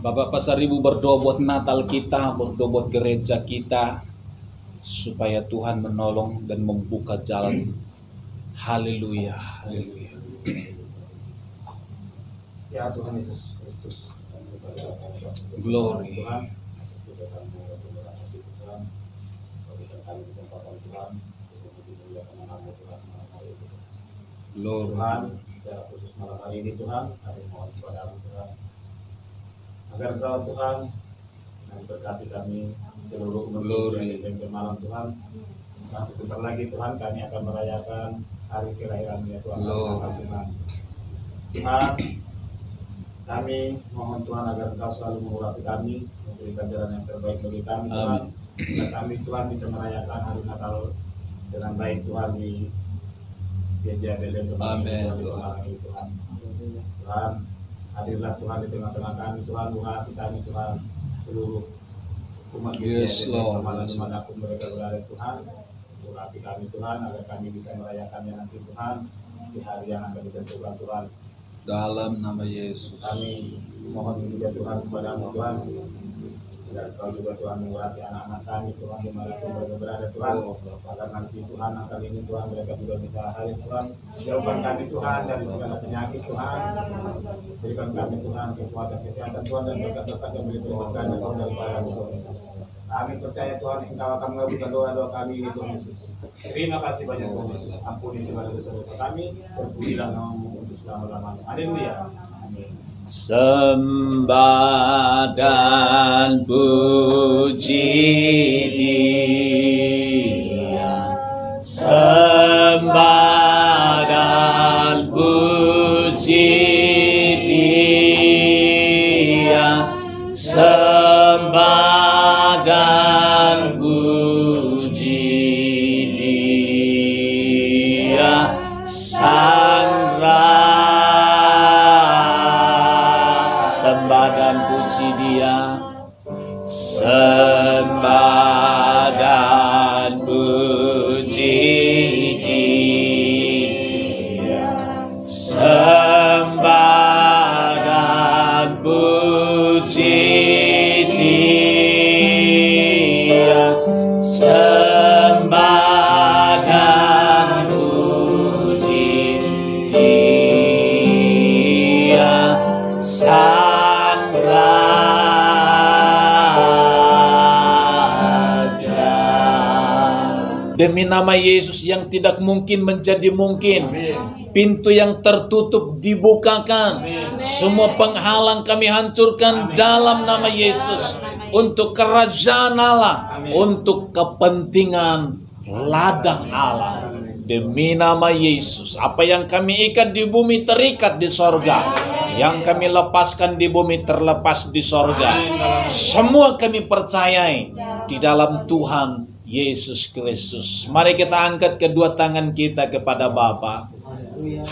Bapak Pasar Ibu berdoa buat Natal kita, berdoa buat gereja kita, supaya Tuhan menolong dan membuka jalan. Haleluya, haleluya. Ya Tuhan Yesus Kristus. Glory. Tuhan, Tuhan, berikan kami kesempatan Tuhan untuk memuliakan nama Tuhan malam hari ini. Glory. Tuhan, secara khusus malam hari ini Tuhan, kami mohon kepada Tuhan agar Engkau Tuhan memberkati kami seluruh Glory. dan malam Tuhan. Nah, sebentar lagi Tuhan kami akan merayakan hari kelahiran ya Tuhan. Glory. Tuhan, kami mohon Tuhan agar Engkau selalu mengurapi kami, memberikan jalan yang terbaik bagi kami Tuhan. Dan kami Tuhan bisa merayakan hari Natal dengan baik Tuhan di gereja Bethlehem Tuhan. Amin. Tuhan, Tuhan, hadirlah Tuhan di tengah-tengah kami Tuhan, mengurapi kami Tuhan, seluruh umat Yes, Lord. dimanapun mereka berada Tuhan, mengurapi kami Tuhan, agar kami bisa merayakannya nanti Tuhan di hari yang akan ditentukan Tuhan. Dalam nama Yesus. Kami mohon juga Tuhan kepada-Mu Tuhan, agar Kau juga Tuhan mengurapi anak-anak kami Tuhan dimanapun mereka berada Tuhan, agar nanti Tuhan Natal ini Tuhan mereka juga bisa hadir Tuhan, jauhkan kami Tuhan dari segala penyakit Tuhan, berikan kami Tuhan kekuatan kesehatan Tuhan dan berkat-berkat yang berlipat-lipat Tuhan daripada Tuhan. Kami percaya Tuhan Engkau akan mengabulkan doa-doa kami ini Tuhan Yesus. Terima kasih banyak Tuhan Yesus. Ampuni segala dosa-dosa kami, terpujilah nama-Mu untuk selama-lamanya. Haleluya. Amin. Sembah dan puji Dia, sembah dan puji Dia, sembah dan puji Dia, Sang sembah dan puji Dia, sembah dan puji Dia, sembah dan puji Dia, sembah dan puji Dia, Sang Raja. Demi nama Yesus yang tidak mungkin menjadi mungkin, pintu yang tertutup dibukakan, semua penghalang kami hancurkan dalam nama Yesus, untuk kerajaan Allah, untuk kepentingan ladang Allah. Demi nama Yesus, apa yang kami ikat di bumi terikat di sorga, yang kami lepaskan di bumi terlepas di sorga. Semua kami percayai di dalam Tuhan Yesus Kristus. Mari kita angkat kedua tangan kita kepada Bapa.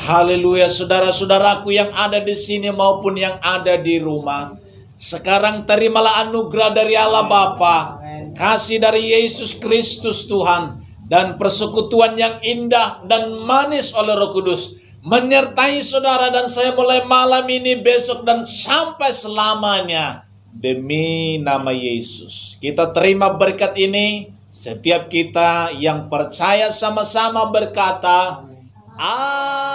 Haleluya, saudara-saudaraku yang ada di sini maupun yang ada di rumah. Sekarang terimalah anugerah dari Allah Bapa, kasih dari Yesus Kristus Tuhan, dan persekutuan yang indah dan manis oleh Roh Kudus menyertai saudara dan saya mulai malam ini, besok, dan sampai selamanya. Demi nama Yesus, kita terima berkat ini. Setiap kita yang percaya sama-sama berkata, Amin.